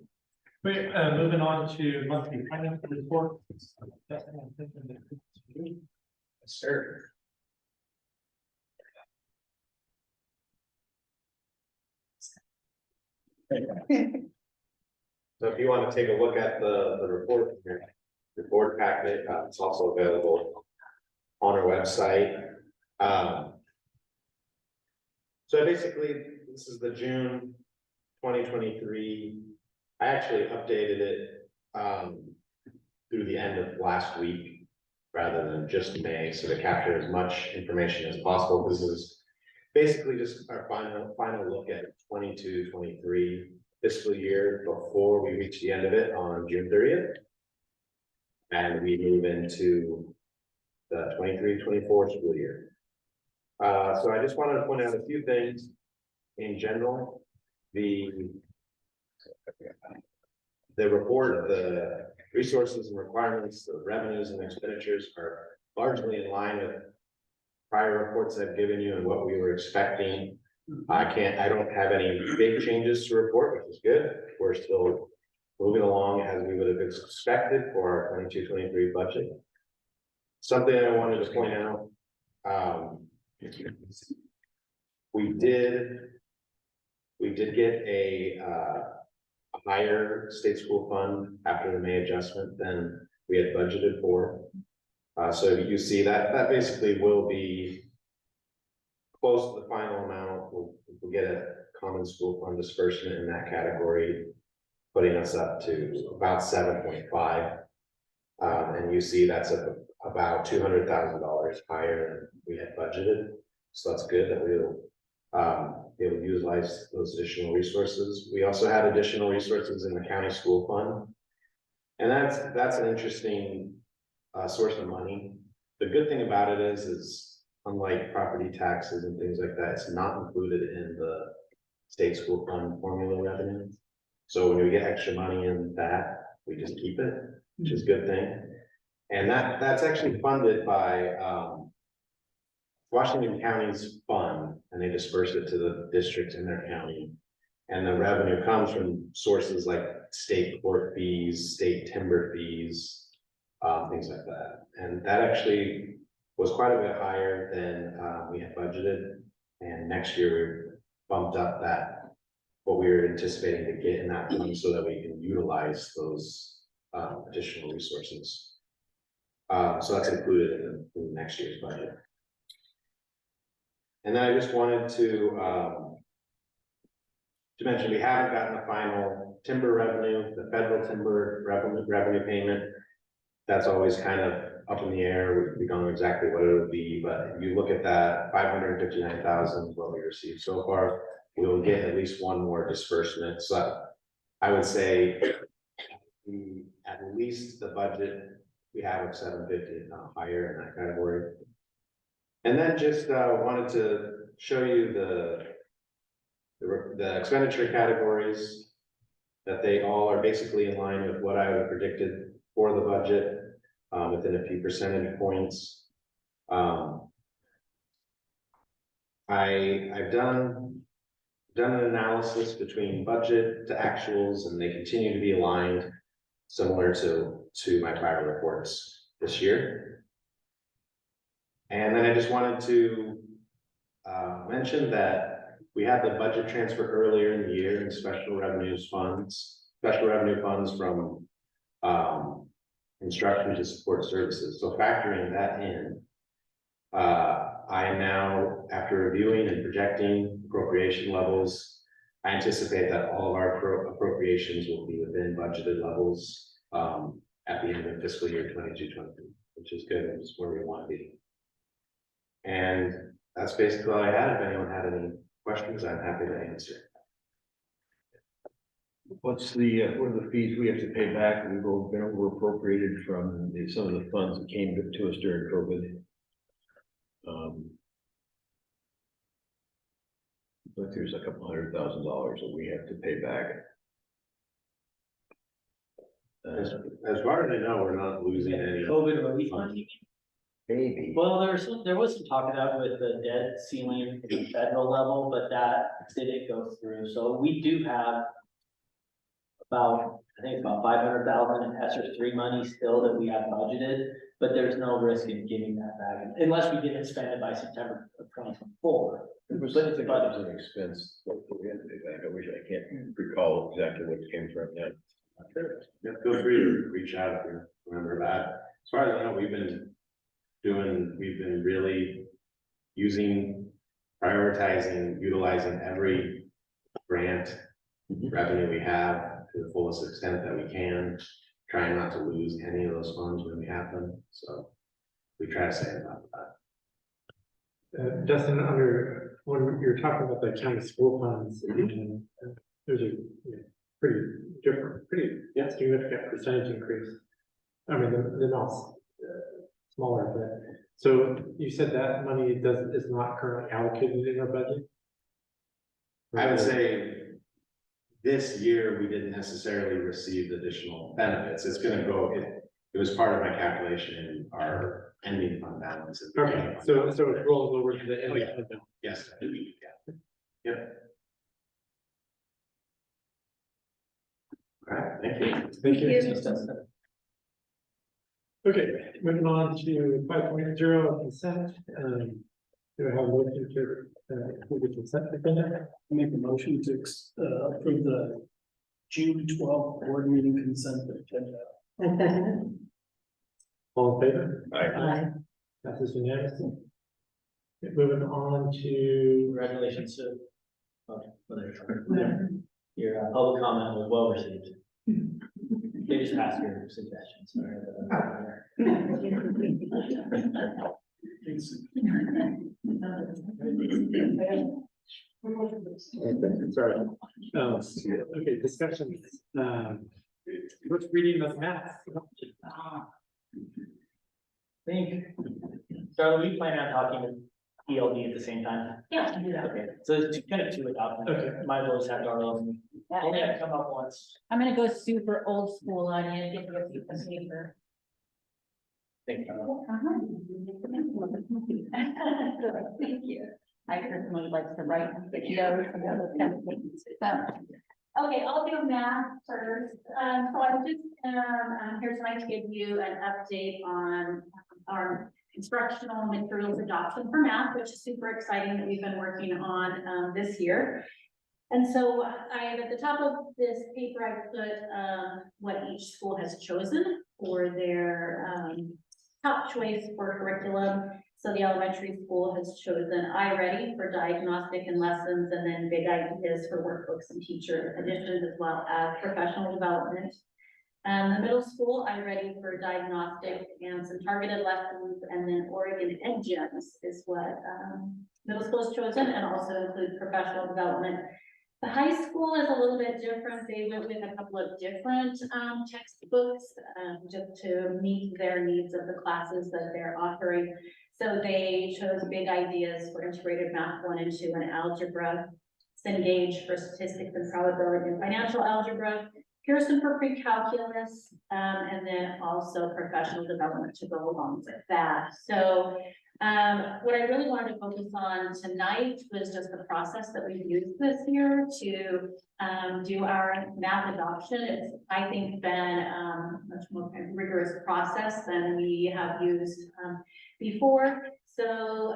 Wait, moving on to monthly financial report. Yes, sir. So if you want to take a look at the report, your board packet, it's also available on our website. So basically, this is the June 2023. I actually updated it through the end of last week rather than just May, so to capture as much information as possible. This is basically just our final look at 22-23 fiscal year before we reach the end of it on June 30th. And we move into the 23-24 school year. So I just wanted to point out a few things in general. The report, the resources and requirements, the revenues and expenditures are largely in line with prior reports I've given you and what we were expecting. I don't have any big changes to report, which is good. We're still moving along as we would have expected for our 22-23 budget. Something I wanted to point out, we did get a higher state school fund after the May adjustment than we had budgeted for. So you see that basically will be close to the final amount. We'll get a common school fund disbursement in that category, putting us up to about 7.5. And you see that's about $200,000 higher than we had budgeted. So that's good that we'll be able to utilize those additional resources. We also had additional resources in the county school fund. And that's an interesting source of money. The good thing about it is unlike property taxes and things like that, it's not included in the state school fund formula revenue. So when we get extra money in that, we just keep it, which is a good thing. And that's actually funded by Washington County's fund, and they disperse it to the districts in their county. And the revenue comes from sources like state court fees, state timber fees, things like that. And that actually was quite a bit higher than we had budgeted. And next year we bumped up what we were anticipating to get in that fund so that we can utilize those additional resources. So that's included in next year's budget. And then I just wanted to mention, we haven't gotten the final timber revenue, the federal timber revenue payment. That's always kind of up in the air. We don't know exactly what it would be, but if you look at that, 559,000 is what we received so far. We will get at least one more disbursement. So I would say at least the budget we have of 750, if not higher in that category. And then just wanted to show you the expenditure categories, that they all are basically in line with what I would have predicted for the budget, within a few percentage points. I've done an analysis between budget to actuals, and they continue to be aligned, similar to my prior reports this year. And then I just wanted to mention that we had the budget transfer earlier in the year in special revenue funds from instruction to support services. So factoring that in, I am now, after reviewing and projecting appropriation levels, I anticipate that all of our appropriations will be within budgeted levels at the end of fiscal year 22-23, which is good. It's where we want to be. And that's basically all I had. If anyone had any questions, I'm happy to answer. What's the, what are the fees we have to pay back? We've been over appropriated from some of the funds that came to us during COVID. But there's a couple $100,000 that we have to pay back. As far as I know, we're not losing any. COVID relief fund? Maybe. Well, there was some talk of that with the debt ceiling at the federal level, but that didn't go through. So we do have about, I think it's about 500,000 in ESSER 3 money still that we have budgeted, but there's no risk in giving that back unless we didn't spend it by September of 2024. It was an expense that we had to pay back. I wish I can't recall exactly what it came from now. Yeah, feel free to reach out if you remember that. As far as I know, we've been really prioritizing, utilizing every grant revenue we have to the fullest extent that we can, trying not to lose any of those funds when we have them. So we try to say about that. Justin, when you're talking about the county school funds, there's a pretty significant percentage increase. I mean, they're not smaller, but so you said that money is not currently allocated in our budget? I would say this year, we didn't necessarily receive additional benefits. It's gonna go, it was part of my calculation in our ending fund balance. Okay, so it rolls over to the end. Yes. Yeah. Yep. All right, thank you. Thank you. Okay, moving on to 5.0 consent. Do I have a motion to approve the consent agenda? Make a motion to approve the June 12th board meeting consent agenda. All in favor? Aye. Passes unanimously. Okay, moving on to, Congratulations, Sue. Okay, your public comment was well received. They just asked your suggestions. sorry. Okay, discussions, first reading of math. Think, Charlie, we plan on talking ELD at the same time. Yeah, I can do that. Okay, so it's kind of two adoptions. Okay. Might as well just have our own. Only have to come up once. I'm gonna go super old school on you, give you a piece of paper. Thank you. Thank you. I personally like to write videos and other kind of things. So, okay, I'll do math first. So I'm just, I'm here tonight to give you an update on our instructional materials adoption for math, which is super exciting that we've been working on, this year. And so I have at the top of this paper, I put, what each school has chosen for their, top choice for curriculum. So the elementary school has chosen iReady for diagnostic and lessons, and then Big Ideas for workbooks and teacher additions, as well as professional development. The middle school, iReady for diagnostic and some targeted lessons, and then Oregon EdGems is what middle school has chosen, and also includes professional development. The high school is a little bit different. They went with a couple of different textbooks just to meet their needs of the classes that they're offering. So they chose Big Ideas for integrated math 1 and 2 and algebra, Cengage for statistics and probability and financial algebra, Pearson for pre-calculus, and then also professional development to go along with that. So what I really wanted to focus on tonight was just the process that we've used this year to do our math adoption. It's, I think, been a much more kind of rigorous process than we have used before. So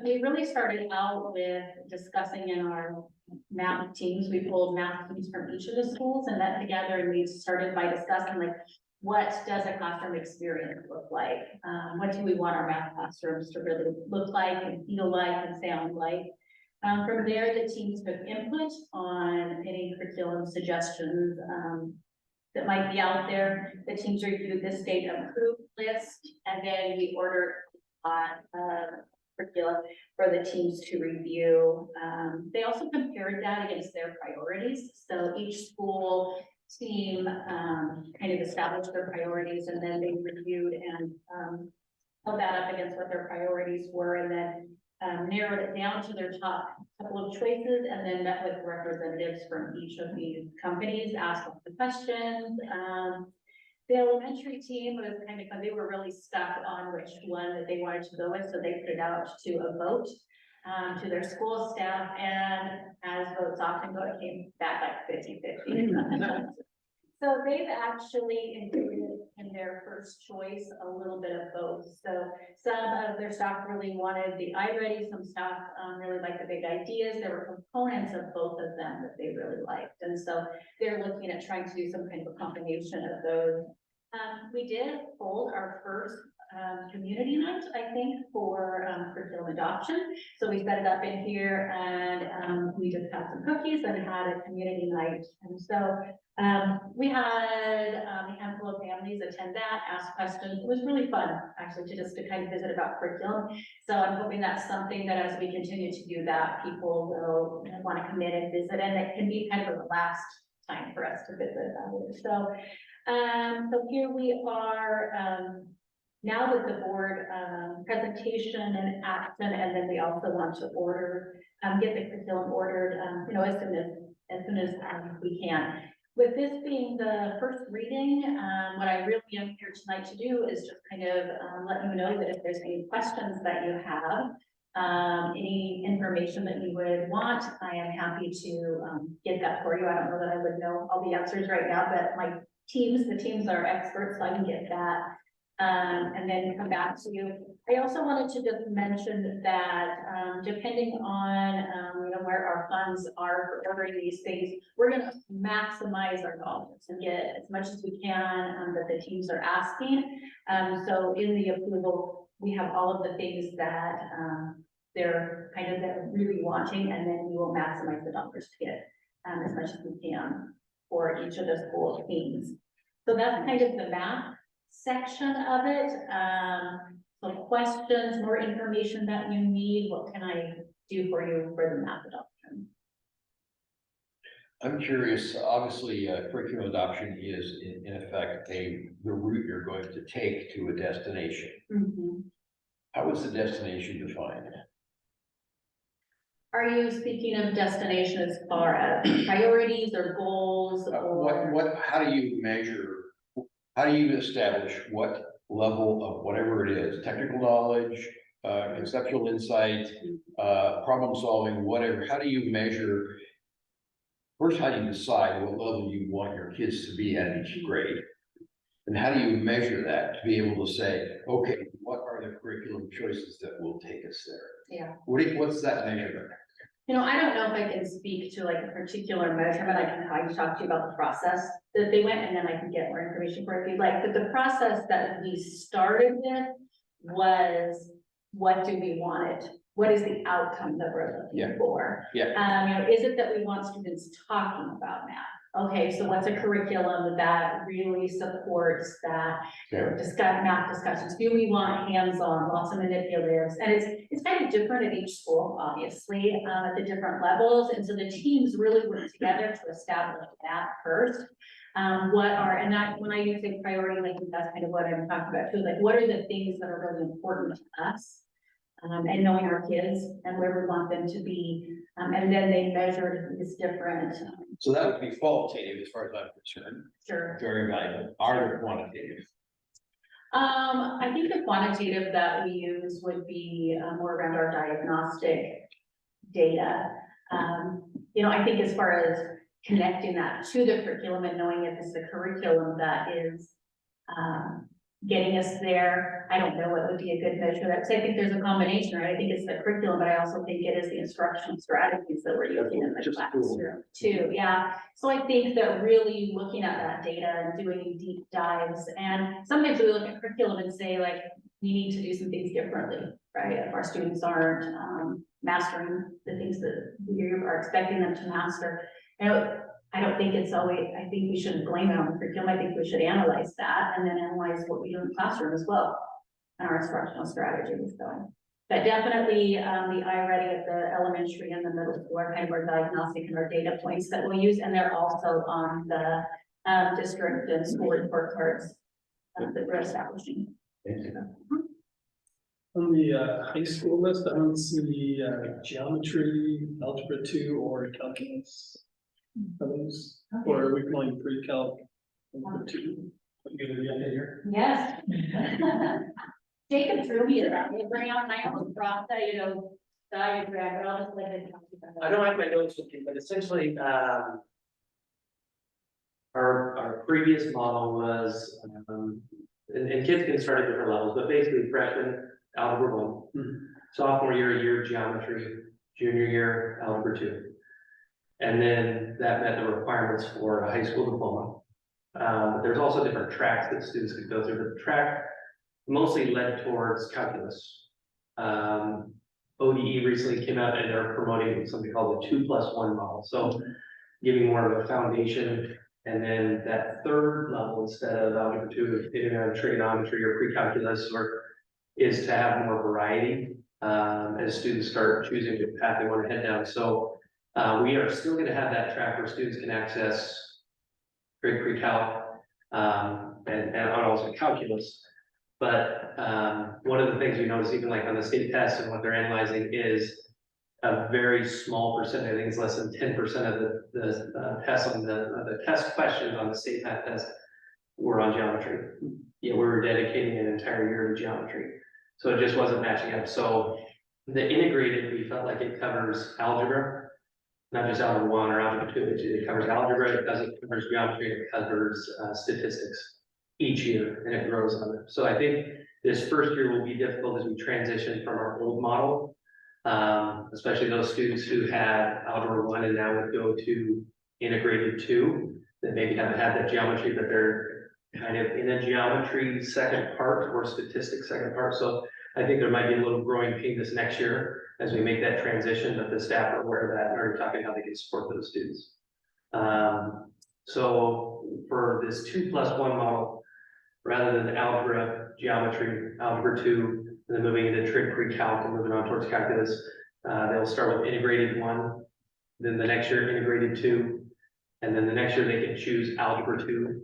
we really started out with discussing in our math teams. We pulled math teams from each of the schools and met together, and we started by discussing, like, what does a classroom experience look like? What do we want our math classrooms to really look like and feel like and sound like? From there, the teams took input on any curriculum suggestions that might be out there. The teams reviewed the state approved list, and then we ordered curriculum for the teams to review. They also compared that against their priorities. So each school team kind of established their priorities, and then they reviewed and held that up against what their priorities were, and then narrowed it down to their top couple of choices, and then met with representatives from each of these companies, asked them the questions. The elementary team was kind of, they were really stuck on which one that they wanted to go with, so they put it out to a vote to their school staff, and as votes often go, it came back like 50-50. So they've actually included in their first choice a little bit of both. So some of their staff really wanted the iReady, some staff really liked the Big Ideas. There were components of both of them that they really liked. And so they're looking at trying to do some kind of a combination of those. We did hold our first community night, I think, for curriculum adoption. So we set it up in here, and we just had some cookies and had a community night. And so we had a handful of families attend that, ask questions. It was really fun, actually, to kind of visit about curriculum. So I'm hoping that's something that as we continue to do that, people will want to come in and visit, and it can be kind of the last time for us to visit. So here we are, now with the board presentation and action, and then we also want to order, get the curriculum ordered, as soon as we can. With this being the first reading, what I really am here tonight to do is just kind of let you know that if there's any questions that you have, any information that you would want, I am happy to get that for you. I don't know that I would know all the answers right now, but my teams, the teams are experts, so I can get that and then come back to you. I also wanted to just mention that, depending on, where our funds are for ordering these things, we're gonna maximize our dollars and get as much as we can, that the teams are asking. So in the approval, we have all of the things that, they're really wanting, and then we will maximize the dollars to get, as much as we can for each of the school teams. So that's kind of the math section of it. Some questions, more information that you need, what can I do for you for the math adoption? I'm curious, obviously, curriculum adoption is in effect the route you're going to take to a destination. How is the destination defined? Are you speaking of destination as far as priorities or goals or? How do you measure, how do you establish what level of whatever it is, technical knowledge, conceptual insight, problem solving, whatever, how do you measure? First, how do you decide what level you want your kids to be at each grade? And how do you measure that to be able to say, okay, what are the curriculum choices that will take us there? Yeah. What's that measurement? I don't know if I can speak to like a particular measurement. I can talk to you about the process that they went, and then I can get more information for if you'd like. But the process that we started with was, what do we want it? What is the outcome that we're looking for? Yeah. Is it that we want students talking about math? Okay, so what's a curriculum that really supports that, math discussions? Do we want hands-on, lots of manipulatives? And it's kind of different at each school, obviously, at the different levels. And so the teams really work together to establish that first. When I say priority, I think that's kind of what I'm talking about too. Like, what are the things that are really important to us? And knowing our kids and where we want them to be. And then they measured these different. So that would be qualitative as far as I'm concerned. Sure. Very valuable. Are there quantitative? I think the quantitative that we use would be more around our diagnostic data. I think as far as connecting that to the curriculum and knowing if it's the curriculum that is getting us there, I don't know what would be a good measure. I think there's a combination, right? I think it's the curriculum, but I also think it is the instructional strategies that we're using in the classroom too. Yeah. So I think that really looking at that data and doing deep dives, and sometimes we look at curriculum and say, like, we need to do some things differently, right? If our students aren't mastering the things that we are expecting them to master. I don't think it's always, I think we shouldn't blame it on the curriculum. I think we should analyze that and then analyze what we do in the classroom as well. And our instructional strategies going. But definitely the iReady at the elementary and the middle school are kind of our diagnostic and our data points that we'll use. And they're also on the district and school report cards that we're establishing. On the high school list, I don't see geometry, algebra 2, or calculus. Are those, or are we calling pre-calc? Two? You gonna be under here? Yes. Jacob threw me around, they bring out my own brought the, diagram, but I'll just let it. I don't have my notes with me, but essentially, our previous model was, and kids can start at different levels, but basically freshman algebra 1, sophomore year geometry, junior year algebra 2. And then that met the requirements for a high school diploma. There's also different tracks that students could go through. The track mostly led towards calculus. ODE recently came out and they're promoting something called the 2+1 model. So giving more of a foundation, and then that third level instead of algebra 2, getting out of trigonometry or pre-calculus, or is to have more variety as students start choosing the path they want to head down. So we are still going to have that track where students can access grade pre-calc and also calculus. But one of the things you notice, even like on the state test and what they're analyzing, is a very small percentage. I think it's less than 10% of the tests on the test questions on the state math test were on geometry. Yeah, we were dedicating an entire year to geometry, so it just wasn't matching up. So the integrated, we felt like it covers algebra. Not just algebra 1 or algebra 2, it covers algebra, it covers geometry, it covers statistics. each year, and it grows on it. So I think this first year will be difficult as we transition from our old model. Especially those students who had Algebra 1 and now would go to integrated 2, that maybe haven't had that geometry, but they're kind of in a geometry second part or statistics second part. So I think there might be a little growing pain this next year as we make that transition, but the staff are aware of that and are talking how they can support those students. So for this 2+1 model, rather than algebra, geometry, algebra 2, and then moving into trig pre-calc and moving on towards calculus, they'll start with integrated 1, then the next year integrated 2, and then the next year they can choose algebra 2,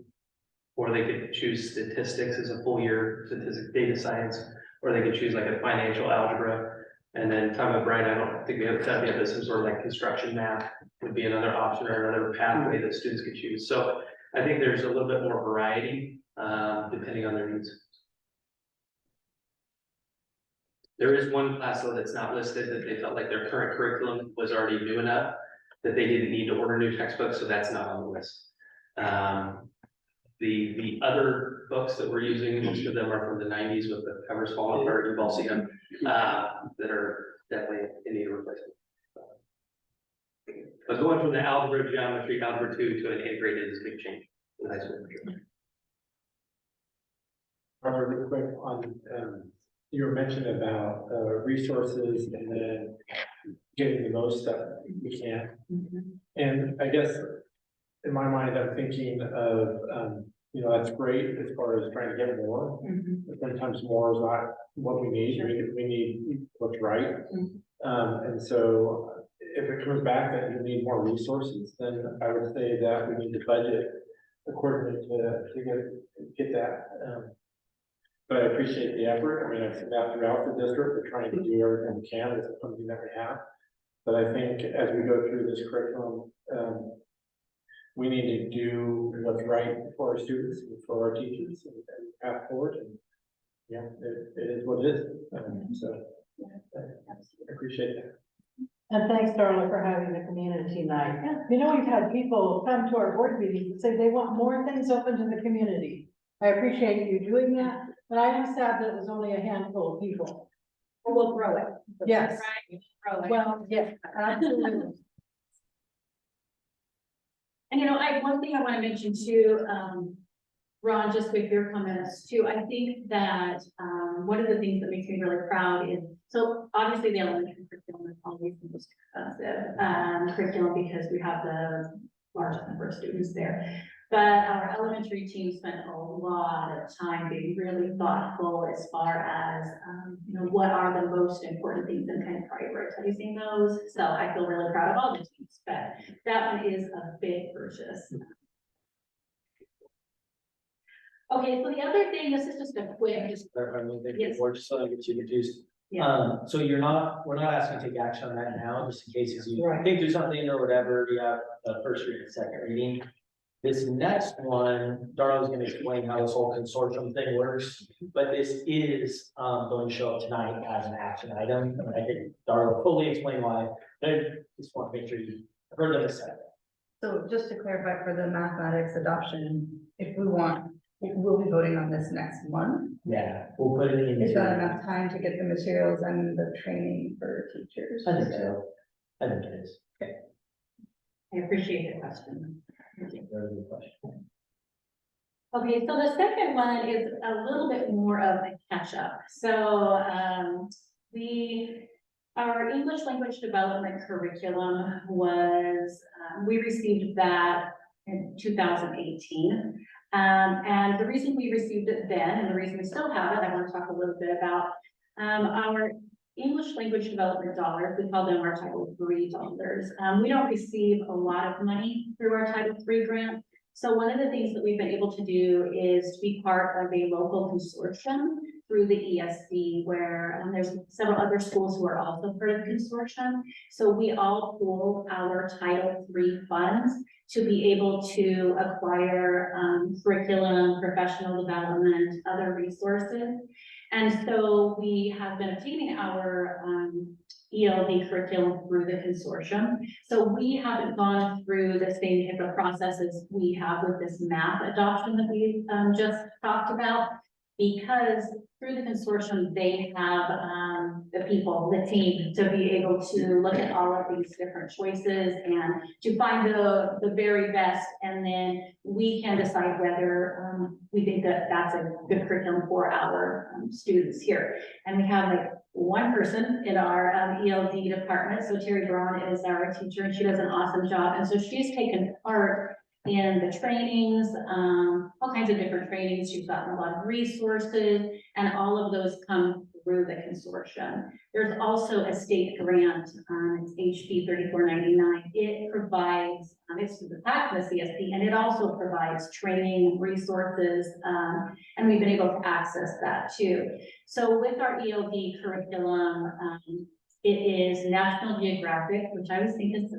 or they could choose statistics as a full year, statistics, data science, or they could choose like a financial algebra. And then talking about Brian, I don't think we have that yet, but some sort of like construction math would be another option or another pathway that students could choose. So I think there's a little bit more variety, depending on their needs. There is one class though that's not listed, that they felt like their current curriculum was already new enough that they didn't need to order new textbooks, so that's not on the list. The other books that we're using, most of them are from the 90s with the covers falling apart, you've all seen them, that are definitely in need of replacement. But going from the algebra, geometry, algebra 2 to an integrated is a big change in high school. Robert, real quick on, you were mentioning about resources and then getting the most that we can. And I guess in my mind, I'm thinking of, you know, that's great as far as trying to get more. But sometimes more is not what we need. We need what's right. And so if it comes back that you need more resources, then I would say that we need to budget accordingly to get that. But I appreciate the effort. I mean, I've seen that throughout the district. We're trying to do everything we can with the funding that we have. But I think as we go through this curriculum, we need to do what's right for our students and for our teachers and path forward. And yeah, it is what it is. So I appreciate that. And thanks, Darla, for having the community night. You know, we've had people come to our board meetings and say they want more things open to the community. I appreciate you doing that, but I am sad that it was only a handful of people. Well, we'll grow it. Yes. Right, grow it. Well, yes, absolutely. And you know, one thing I want to mention too, Ron, just with your comments too, I think that, one of the things that makes me really proud is, so obviously the elementary curriculum is always the most expensive, curriculum because we have the largest number of students there. But our elementary team spent a lot of time being really thoughtful as far as, you know, what are the most important things and kind of prioritizing those. So I feel really proud of all the teams, but that one is a big purchase. Okay, so the other thing, this is just a quick, just, Yes. Or just so I get you confused. yeah, So we're not asking to take action on that now, just in case you Right. think there's something or whatever, you have a first reading, second reading. This next one, Darla's gonna explain how this whole consortium thing works, but this is, going to show up tonight as an action item. And I think Darla will fully explain why, but I just want to make sure you heard them say. so just to clarify for the mathematics adoption, if we want, we'll be voting on this next month. Yeah, we'll put it in. Is that enough time to get the materials and the training for teachers? I think so. I think it is. I appreciate the question. Very good question. Okay, so the second one is a little bit more of a catch up. So, our English language development curriculum was, we received that in 2018. And the reason we received it then, and the reason we still have it, I want to talk a little bit about, our English language development dollars, we call them our Title III dollars. We don't receive a lot of money through our Title III grant. So one of the things that we've been able to do is to be part of a local consortium through the ESC, where there's several other schools who are also part of the consortium. So we all pool our Title III funds to be able to acquire curriculum, professional development, other resources. And so we have been obtaining our ELD curriculum through the consortium. So we haven't gone through the same type of process as we have with this math adoption that we just talked about. Because through the consortium, they have the people, the team, to be able to look at all of these different choices and to find the very best. And then we can decide whether we think that that's a good curriculum for our students here. And we have like one person in our ELD department. So Terry Braun is our teacher and she does an awesome job. And so she's taken part in the trainings, all kinds of different trainings. She's gotten a lot of resources and all of those come through the consortium. There's also a state grant, it's HB 3499. It provides, it's through the PAC and the CSP, and it also provides training resources, and we've been able to access that too. So with our ELD curriculum, it is National Geographic, which I always think is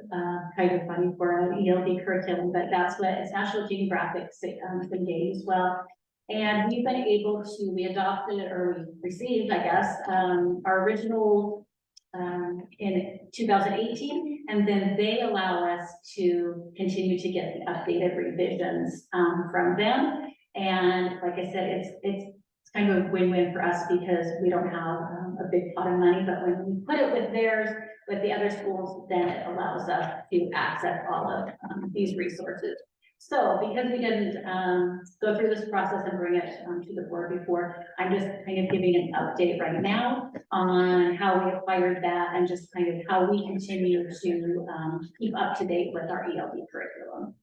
kind of funny for an ELD curriculum, but that's what it's National Geographic engaged as well. And we've been able to, we adopted or we received, I guess, our original in 2018, and then they allow us to continue to get the updated revisions from them. And like I said, it's kind of a win-win for us because we don't have a big pot of money, but when we put it with theirs, with the other schools, then it allows us to access all of these resources. So because we didn't go through this process and bring it to the board before, I'm just kind of giving an update right now on how we acquired that and just kind of how we continue to keep up to date with our ELD curriculum.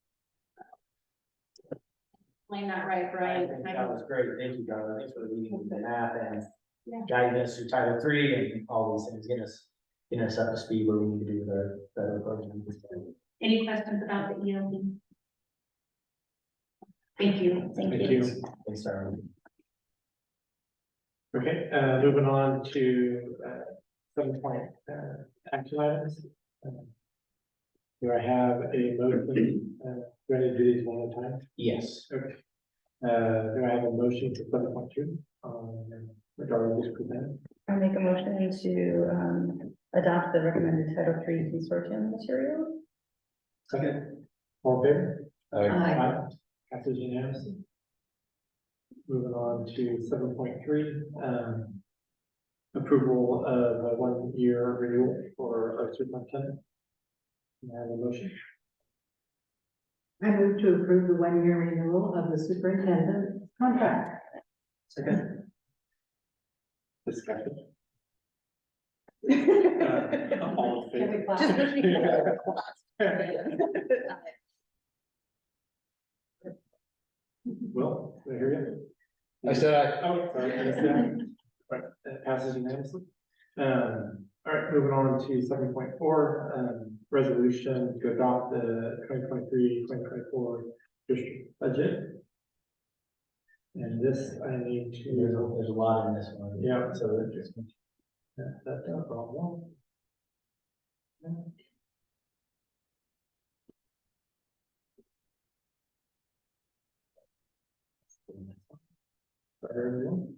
Explain that right, I Brian? think that was great. Thank you, Donna. Thanks for the meeting with the math and guiding us through Title III and all these things, getting us up to speed where we need to be with our federal program. Any questions about the ELD? Thank you. Thank you. Thanks, Darrell. Okay, moving on to 7 point action items. Do I have a motion? Do I need to do these one at a time? Yes. Okay. Do I have a motion for 7.2? Regarding this present? I make a motion to adopt the recommended Title III consortium material. Second. All in favor? Aye. Passes unanimously. Moving on to 7.3, approval of a 1-year renewal for our superintendent. Can I have a motion? I move to approve the 1-year renewal of the superintendent contract. Second. Discussion. All in Can we favor? clap? Will, do I hear you? I said I. Oh, sorry, I missed that. Right, that passes unanimously. All right, moving on to 7.4, resolution to adopt the 2023-2024 district budget. And this, I need to, There's a lot in this one. Yeah. So that just. that's no problem. For everyone.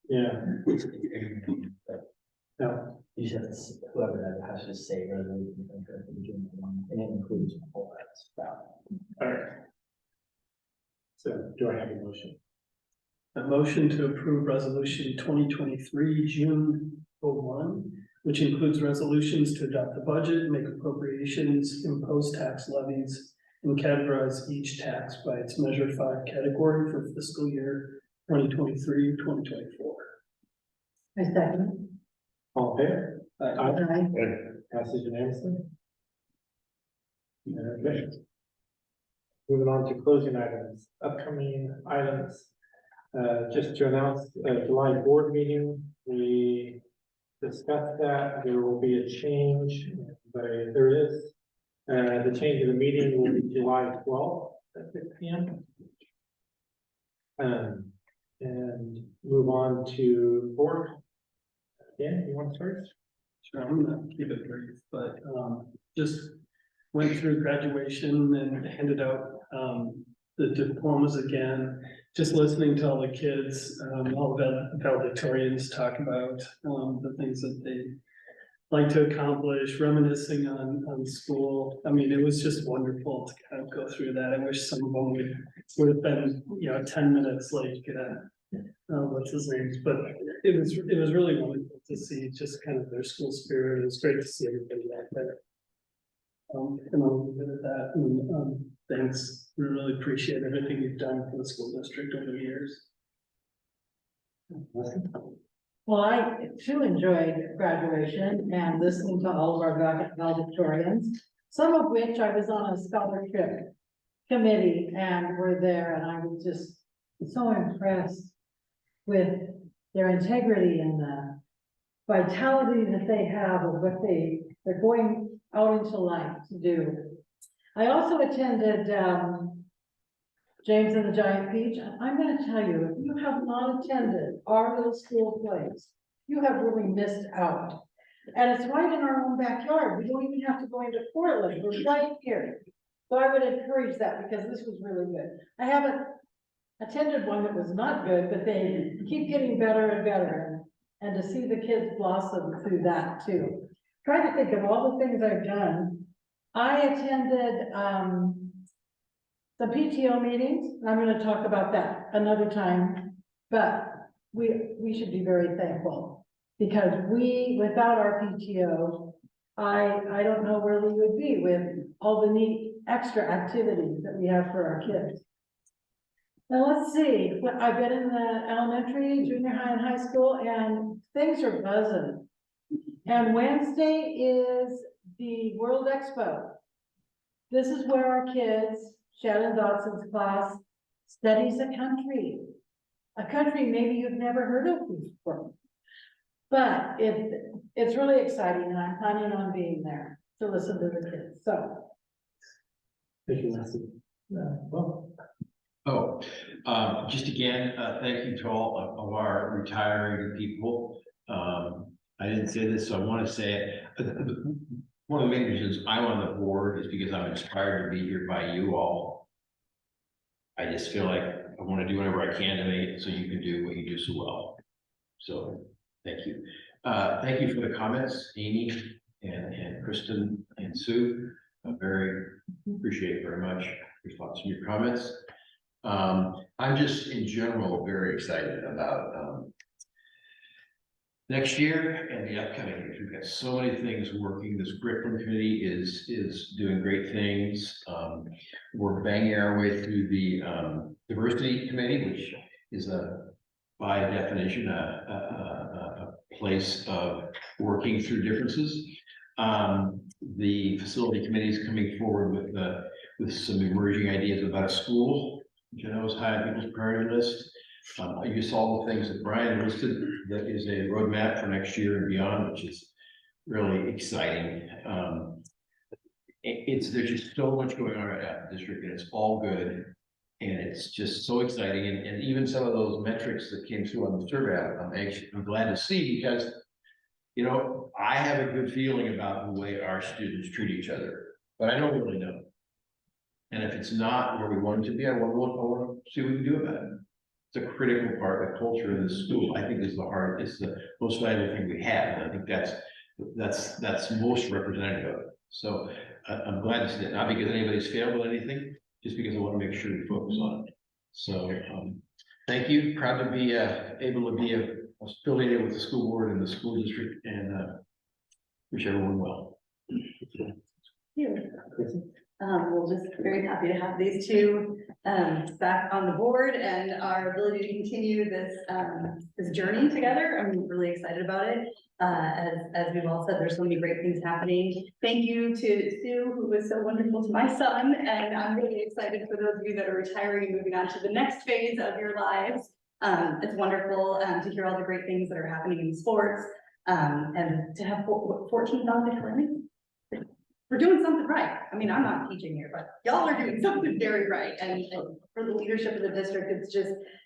Yeah, no, You just have to, whoever that has to say resolution, and it includes all that stuff. all right. So do I have a motion? A motion to approve resolution 2023 June 01, which includes resolutions to adopt the budget, make appropriations, impose tax levies, and categorize each tax by its Measure 5 category for fiscal year 2023-2024. I second. All in favor? Aye. Passes unanimously. Okay. Moving on to closing items, upcoming items. Just to announce, July board meeting, we discussed that there will be a change, but there is. The change of the meeting will be July 12th at 6 p.m. And move on to board. Dan, you want to start? Sure, I'm gonna keep it brief, but, just went through graduation and handed out, the diplomas again. Just listening to all the kids, all the valedictorians talk about, the things that they like to accomplish, reminiscing on school. I mean, it was just wonderful to kind of go through that. I wish some of them would have been, 10 minutes like, what's his name, but it was really wonderful to see just kind of their school spirit. It was great to see everybody out there. And I'll leave it at that, and, thanks, we really appreciate everything you've done for the school district over the years. Well, I too enjoyed graduation and listening to all of our valedictorians, some of which I was on a scholarship committee and were there, and I was just so impressed with their integrity and the vitality that they have of what they're going out into life to do. I also attended, James and the Giant Peach. I'm gonna tell you, if you have not attended our little school plays, you have really missed out. And it's right in our own backyard. We don't even have to go into Portland. We're right here. So I would encourage that because this was really good. I haven't attended one that was not good, but they keep getting better and better. And to see the kids blossom through that too. Trying to think of all the things I've done. I attended, the PTO meetings. I'm gonna talk about that another time, but we should be very thankful because without our PTO, I don't know where we would be with all the neat extra activities that we have for our kids. Now, let's see, I've been in the elementary, junior high and high school, and things are buzzing. And Wednesday is the World Expo. This is where our kids, Shannon Dodson's class, studies a country maybe you've never heard of before. But it's really exciting, and I'm planning on being there to listen to the kids, so. Thank you, Leslie. Well, Just again, thank you to all of our retiring people. I didn't say this, so I want to say it. One of the main reasons I'm on the board is because I'm inspired to be here by you all. I just feel like I want to do whatever I can to make it so you can do what you do so well. So, thank you. Thank you for the comments, Amy and Kristen and Sue. I appreciate it very much. Your thoughts and your comments. I'm just in general very excited about next year and the upcoming years. We've got so many things working. This curriculum committee is doing great things. We're banging our way through the diversity committee, which is by definition a place of working through differences. The facility committee is coming forward with some emerging ideas about a school, which I know is high on people's priority list. You saw the things that Brian listed, that is a roadmap for next year and beyond, which is really exciting. There's just so much going on at the district, and it's all good. And it's just so exciting. And even some of those metrics that came through on the survey, I'm glad to see, because, I have a good feeling about the way our students treat each other, but I don't really know. And if it's not where we want it to be, I want to see what we can do about it. It's a critical part of culture in the school. I think it's the most valuable thing we have. And I think that's most representative of it. So I'm glad to see that, not because anybody's failed with anything, just because I want to make sure we focus on it. So thank you. Proud to be able to be affiliated with the school board and the school district, and wish everyone well. We're just very happy to have these two back on the board and our ability to continue this journey together. I'm really excited about it. As we've all said, there's so many great things happening. Thank you to Sue, who was so wonderful to my son, and I'm really excited for those of you that are retiring and moving on to the next phase of your lives. It's wonderful to hear all the great things that are happening in sports, and to have 14 valedictorians. we're doing something right. I mean, I'm not teaching here, but y'all are doing something very right. And for the leadership of the district,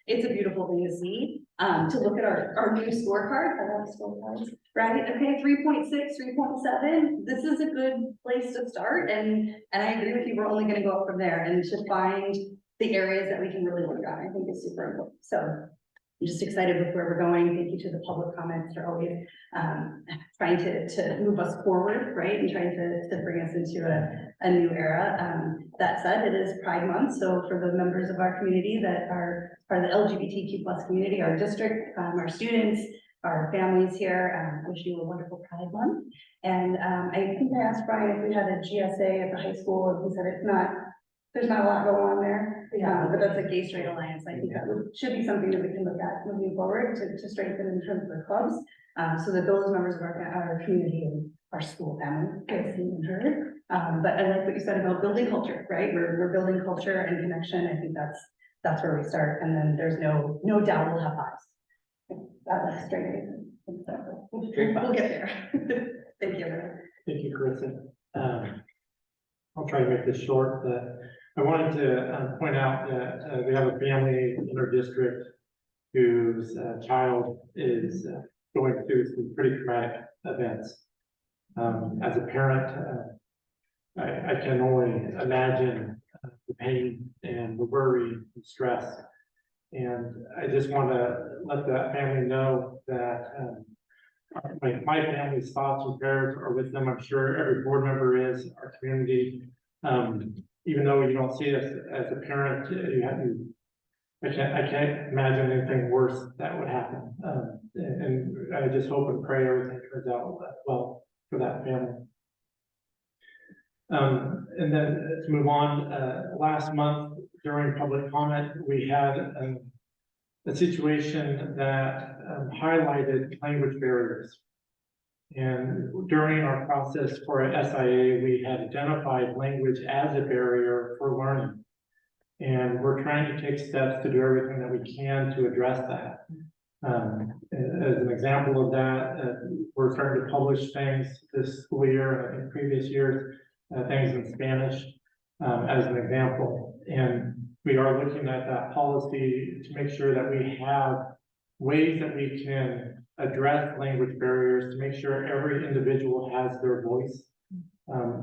it's a beautiful thing to see. To look at our new scorecard, I love scorecards, right? Okay, 3.6, 3.7. This is a good place to start. And I agree with you, we're only gonna go up from there and to find the areas that we can really work on, I think is super important. So I'm just excited with where we're going. Thank you to the public comments for always trying to move us forward, right? And trying to bring us into a new era. That said, it is Pride Month. So for the members of our community that are part of the LGBTQ plus community, our district, our students, our families here, wish you a wonderful Pride Month. And I think I asked Brian if we had a GSA at the high school, and he said there's not a lot going on there. But that's a Gay Straight Alliance. I think that should be something that we can look at moving forward to strengthen in terms of the clubs. So that those members of our community and our school family get seen and heard. But I like what you said about building culture, right? We're building culture and connection. I think that's where we start. And then there's no doubt we'll have eyes. That's straight. We'll get there. Thank you. Thank you, Kristen. I'll try to make this short, but I wanted to point out that we have a family in our district whose child is going through some pretty traumatic events. As a parent, I can only imagine the pain and the worry and stress. And I just want to let that family know that my family's thoughts and prayers are with them. I'm sure every board member is, our community. Even though you don't see us as a parent, I can't imagine anything worse that would happen. And I just hope and pray everything turns out well for that family. And then to move on, last month during public comment, we had a situation that highlighted language barriers. And during our process for SIA, we had identified language as a barrier for learning. And we're trying to take steps to do everything that we can to address that. As an example of that, we're starting to publish things this school year and in previous years, things in Spanish as an example. And we are looking at that policy to make sure that we have ways that we can address language barriers to make sure every individual has their voice.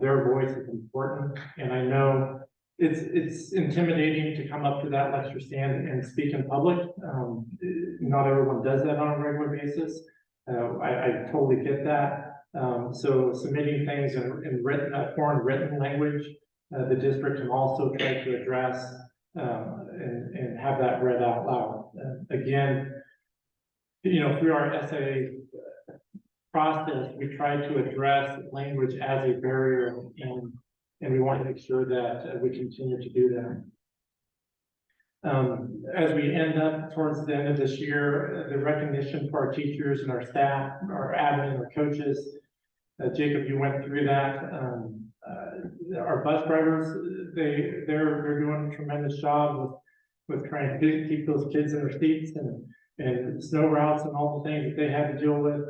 Their voice is important. And I know it's intimidating to come up to that lecture stand and speak in public. Not everyone does that on a regular basis. I totally get that. So submitting things in written, foreign written language, the district can also try to address and have that read out loud. Again, through our SIA process, we try to address language as a barrier, and we want to make sure that we continue to do that. As we end up towards the end of this year, the recognition for our teachers and our staff, our admin, our coaches, Jacob, you went through that. Our bus drivers, they're doing a tremendous job with trying to keep those kids in their seats and snow routes and all the things that they had to deal with.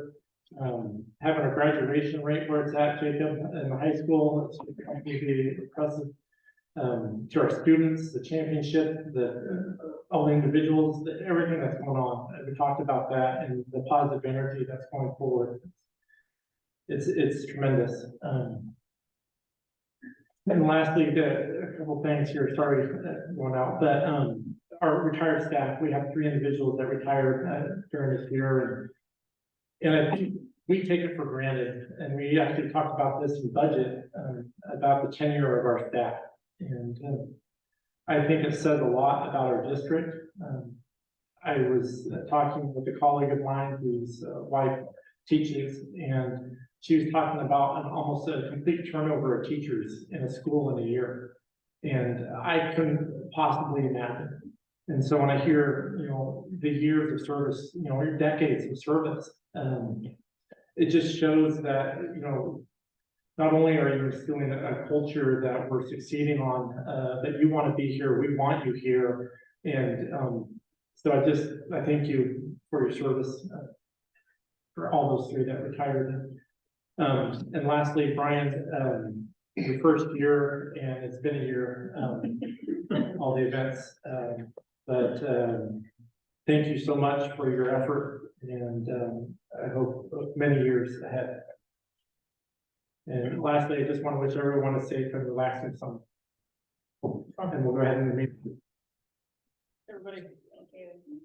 Having a graduation rate where it's at, Jacob, in the high school, it's completely impressive. To our students, the championship, all the individuals, everything that's going on. We talked about that and the positive energy that's going forward. It's tremendous. And lastly, a couple things here, sorry going out, but our retired staff, we have 3 individuals that retired during this year, and I think we take it for granted, and we actually talked about this in budget, about the tenure of our staff, and I think it says a lot about our district. I was talking with a colleague of mine whose wife teaches, and she was talking about almost a complete turnover of teachers in a school in a year, and I couldn't possibly imagine. And so when I hear, the years of service, or decades of service, it just shows that, not only are you instilling a culture that we're succeeding on, but you want to be here, we want you here. And so I thank you for your service for all those 3 that retired. And lastly, Brian, your first year, and it's been a year, all the events, thank you so much for your effort, and, I hope many years ahead. And lastly, I just want to wish everyone a safe and relaxing summer. And we'll go ahead and meet. Everybody. Thank you.